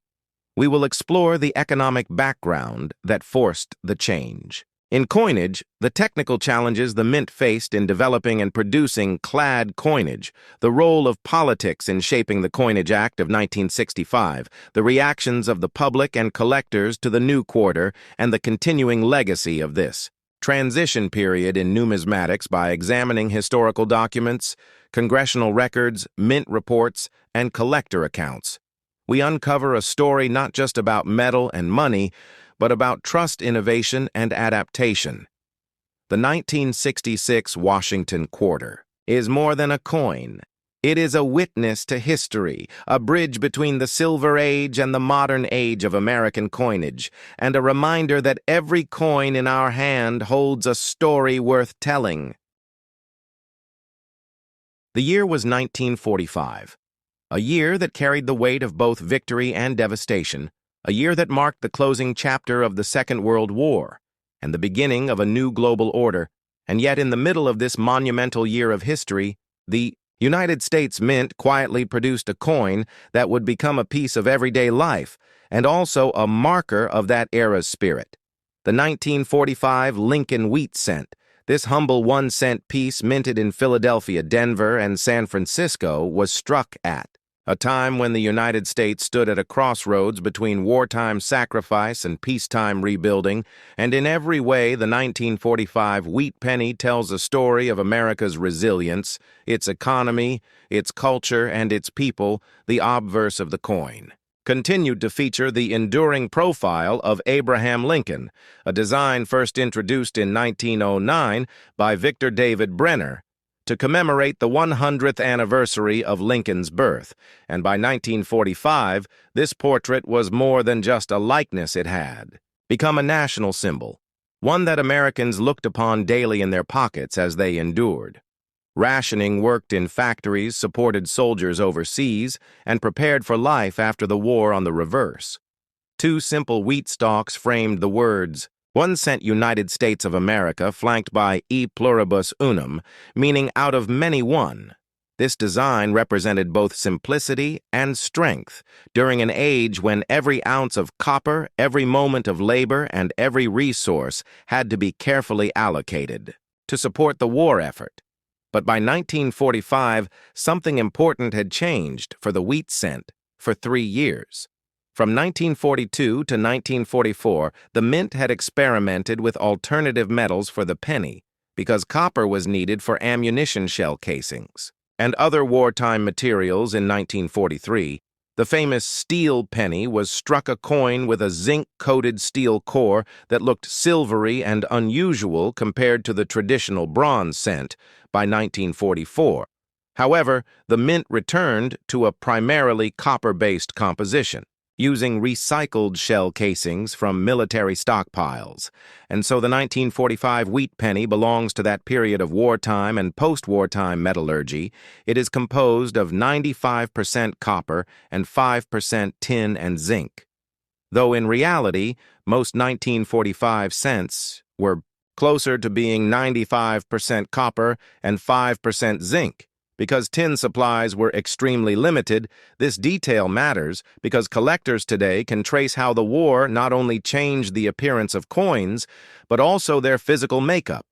we will explore the economic background that forced the change. In coinage, the technical challenges the mint faced in developing and producing clad coinage, the role of politics in shaping the Coinage Act of 1965, the reactions of the public and collectors to the new quarter, and the continuing legacy of this transition period in numismatics by examining historical documents, congressional records, mint reports, and collector accounts. We uncover a story not just about metal and money, but about trust, innovation, and adaptation. The 1966 Washington quarter is more than a coin. It is a witness to history, a bridge between the Silver Age and the modern age of American coinage, and a reminder that every coin in our hand holds a story worth telling. The year was 1945. A year that carried the weight of both victory and devastation, a year that marked the closing chapter of the Second World War and the beginning of a new global order. And yet in the middle of this monumental year of history, the United States Mint quietly produced a coin that would become a piece of everyday life and also a marker of that era's spirit. The 1945 Lincoln Wheat Cent. This humble 1-cent piece minted in Philadelphia, Denver, and San Francisco was struck at a time when the United States stood at a crossroads between wartime sacrifice and peacetime rebuilding, and in every way the 1945 wheat penny tells a story of America's resilience, its economy, its culture, and its people. The obverse of the coin continued to feature the enduring profile of Abraham Lincoln, a design first introduced in 1909 by Victor David Brenner, to commemorate the 100th anniversary of Lincoln's birth, and by 1945, this portrait was more than just a likeness. It had become a national symbol, one that Americans looked upon daily in their pockets as they endured. Rationing worked in factories, supported soldiers overseas, and prepared for life after the war on the reverse. Two simple wheat stalks framed the words, 1 cent United States of America, flanked by E pluribus unum, meaning out of many one. This design represented both simplicity and strength during an age when every ounce of copper, every moment of labor, and every resource had to be carefully allocated to support the war effort. But by 1945, something important had changed for the wheat cent for 3 years. From 1942 to 1944, the mint had experimented with alternative metals for the penny because copper was needed for ammunition shell casings and other wartime materials. In 1943, the famous steel penny was struck, a coin with a zinc-coated steel core that looked silvery and unusual compared to the traditional bronze cent by 1944. However, the mint returned to a primarily copper-based composition, using recycled shell casings from military stockpiles, and so the 1945 wheat penny belongs to that period of wartime and post-wartime metallurgy. It is composed of 95% copper and 5% tin and zinc, though in reality, most 1945 cents were closer to being 95% copper and 5% zinc. Because tin supplies were extremely limited, this detail matters because collectors today can trace how the war not only changed the appearance of coins, but also their physical makeup.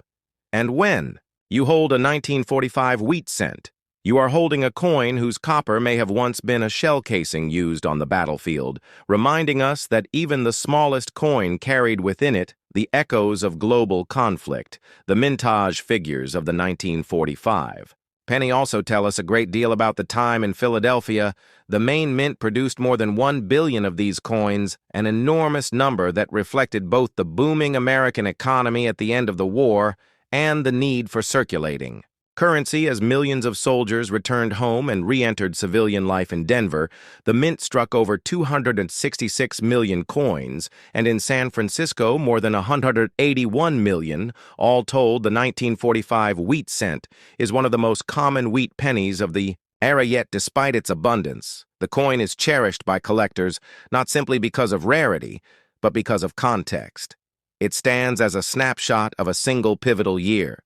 And when you hold a 1945 wheat cent, you are holding a coin whose copper may have once been a shell casing used on the battlefield, reminding us that even the smallest coin carried within it the echoes of global conflict, the mintage figures of the 1945. Penny also tell us a great deal about the time in Philadelphia. The main mint produced more than 1 billion of these coins, an enormous number that reflected both the booming American economy at the end of the war and the need for circulating currency. As millions of soldiers returned home and re-entered civilian life in Denver, the mint struck over 266 million coins, and in San Francisco more than 181 million. All told, the 1945 wheat cent is one of the most common wheat pennies of the era, yet despite its abundance, the coin is cherished by collectors not simply because of rarity, but because of context. It stands as a snapshot of a single pivotal year.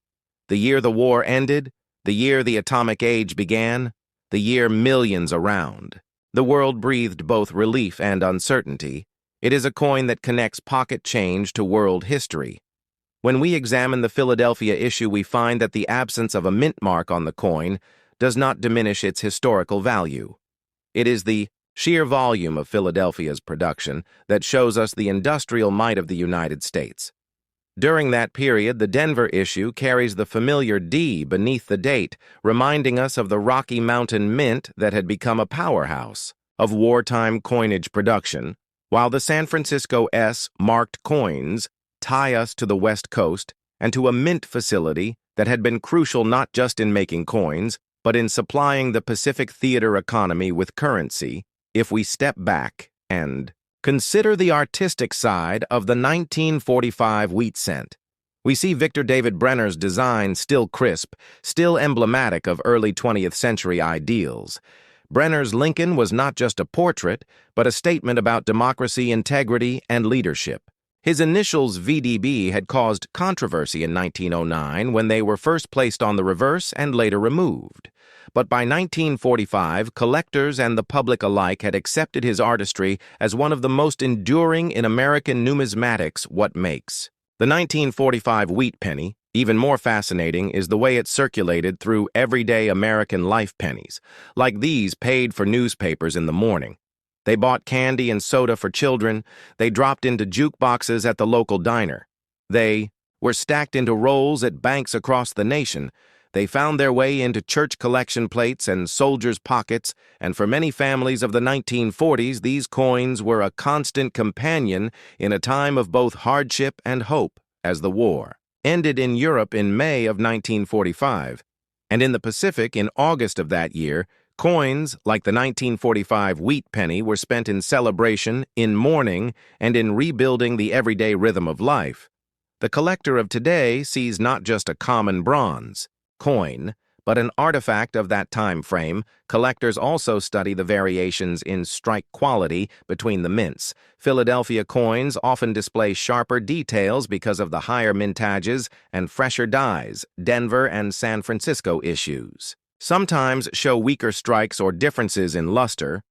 The year the war ended, the year the atomic age began, the year millions around the world breathed both relief and uncertainty. It is a coin that connects pocket change to world history. When we examine the Philadelphia issue, we find that the absence of a mint mark on the coin does not diminish its historical value. It is the sheer volume of Philadelphia's production that shows us the industrial might of the United States. During that period, the Denver issue carries the familiar D beneath the date, reminding us of the Rocky Mountain Mint that had become a powerhouse of wartime coinage production, while the San Francisco S marked coins tie us to the West Coast and to a mint facility that had been crucial not just in making coins, but in supplying the Pacific theater economy with currency. If we step back and consider the artistic side of the 1945 wheat cent, we see Victor David Brenner's design still crisp, still emblematic of early 20th century ideals. Brenner's Lincoln was not just a portrait, but a statement about democracy, integrity, and leadership. His initials VDB had caused controversy in 1909 when they were first placed on the reverse and later removed. But by 1945, collectors and the public alike had accepted his artistry as one of the most enduring in American numismatics. What makes the 1945 wheat penny even more fascinating is the way it circulated through everyday American life. Pennies like these paid for newspapers in the morning. They bought candy and soda for children. They dropped into jukeboxes at the local diner. They were stacked into rolls at banks across the nation. They found their way into church collection plates and soldiers' pockets, and for many families of the 1940s, these coins were a constant companion in a time of both hardship and hope. As the war ended in Europe in May of 1945, and in the Pacific in August of that year, coins like the 1945 wheat penny were spent in celebration, in mourning, and in rebuilding the everyday rhythm of life. The collector of today sees not just a common bronze coin, but an artifact of that time frame. Collectors also study the variations in strike quality between the mints. Philadelphia coins often display sharper details because of the higher mintages and fresher dyes. Denver and San Francisco issues sometimes show weaker strikes or differences in luster,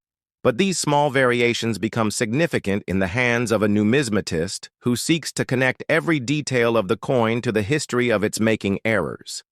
but these small variations become significant in the hands of a numismatist who seeks to connect every detail of the coin to the history of its making errors.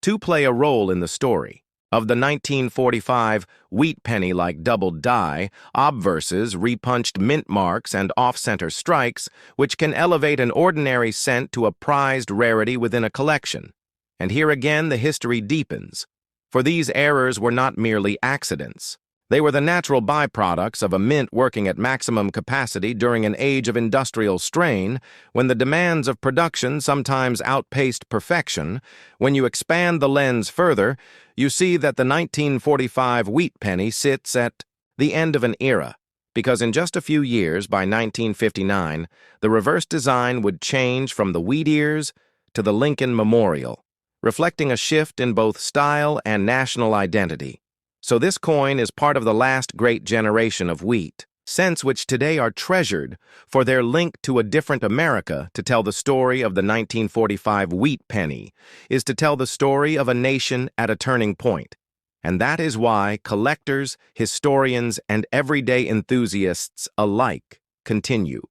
To play a role in the story of the 1945 wheat penny like doubled die, obverses, repunched mint marks, and off-center strikes, which can elevate an ordinary cent to a prized rarity within a collection. And here again the history deepens. For these errors were not merely accidents. They were the natural byproducts of a mint working at maximum capacity during an age of industrial strain, when the demands of production sometimes outpaced perfection. When you expand the lens further, you see that the 1945 wheat penny sits at the end of an era, because in just a few years, by 1959, the reverse design would change from the wheat ears to the Lincoln Memorial, reflecting a shift in both style and national identity. So this coin is part of the last great generation of wheat cents, which today are treasured for their link to a different America. To tell the story of the 1945 wheat penny is to tell the story of a nation at a turning point. And that is why collectors, historians, and everyday enthusiasts alike continue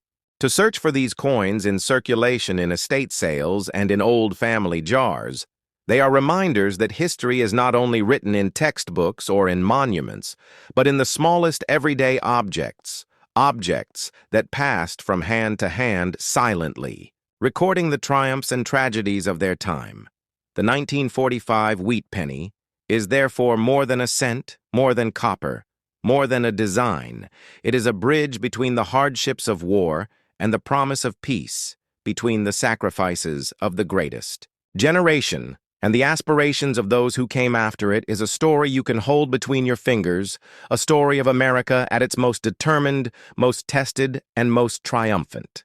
to search for these coins in circulation in estate sales and in old family jars. They are reminders that history is not only written in textbooks or in monuments, but in the smallest everyday objects that passed from hand to hand silently, recording the triumphs and tragedies of their time. The 1945 wheat penny is therefore more than a cent, more than copper, more than a design. It is a bridge between the hardships of war and the promise of peace, between the sacrifices of the greatest. Generation and the aspirations of those who came after it is a story you can hold between your fingers, a story of America at its most determined, most tested, and most triumphant.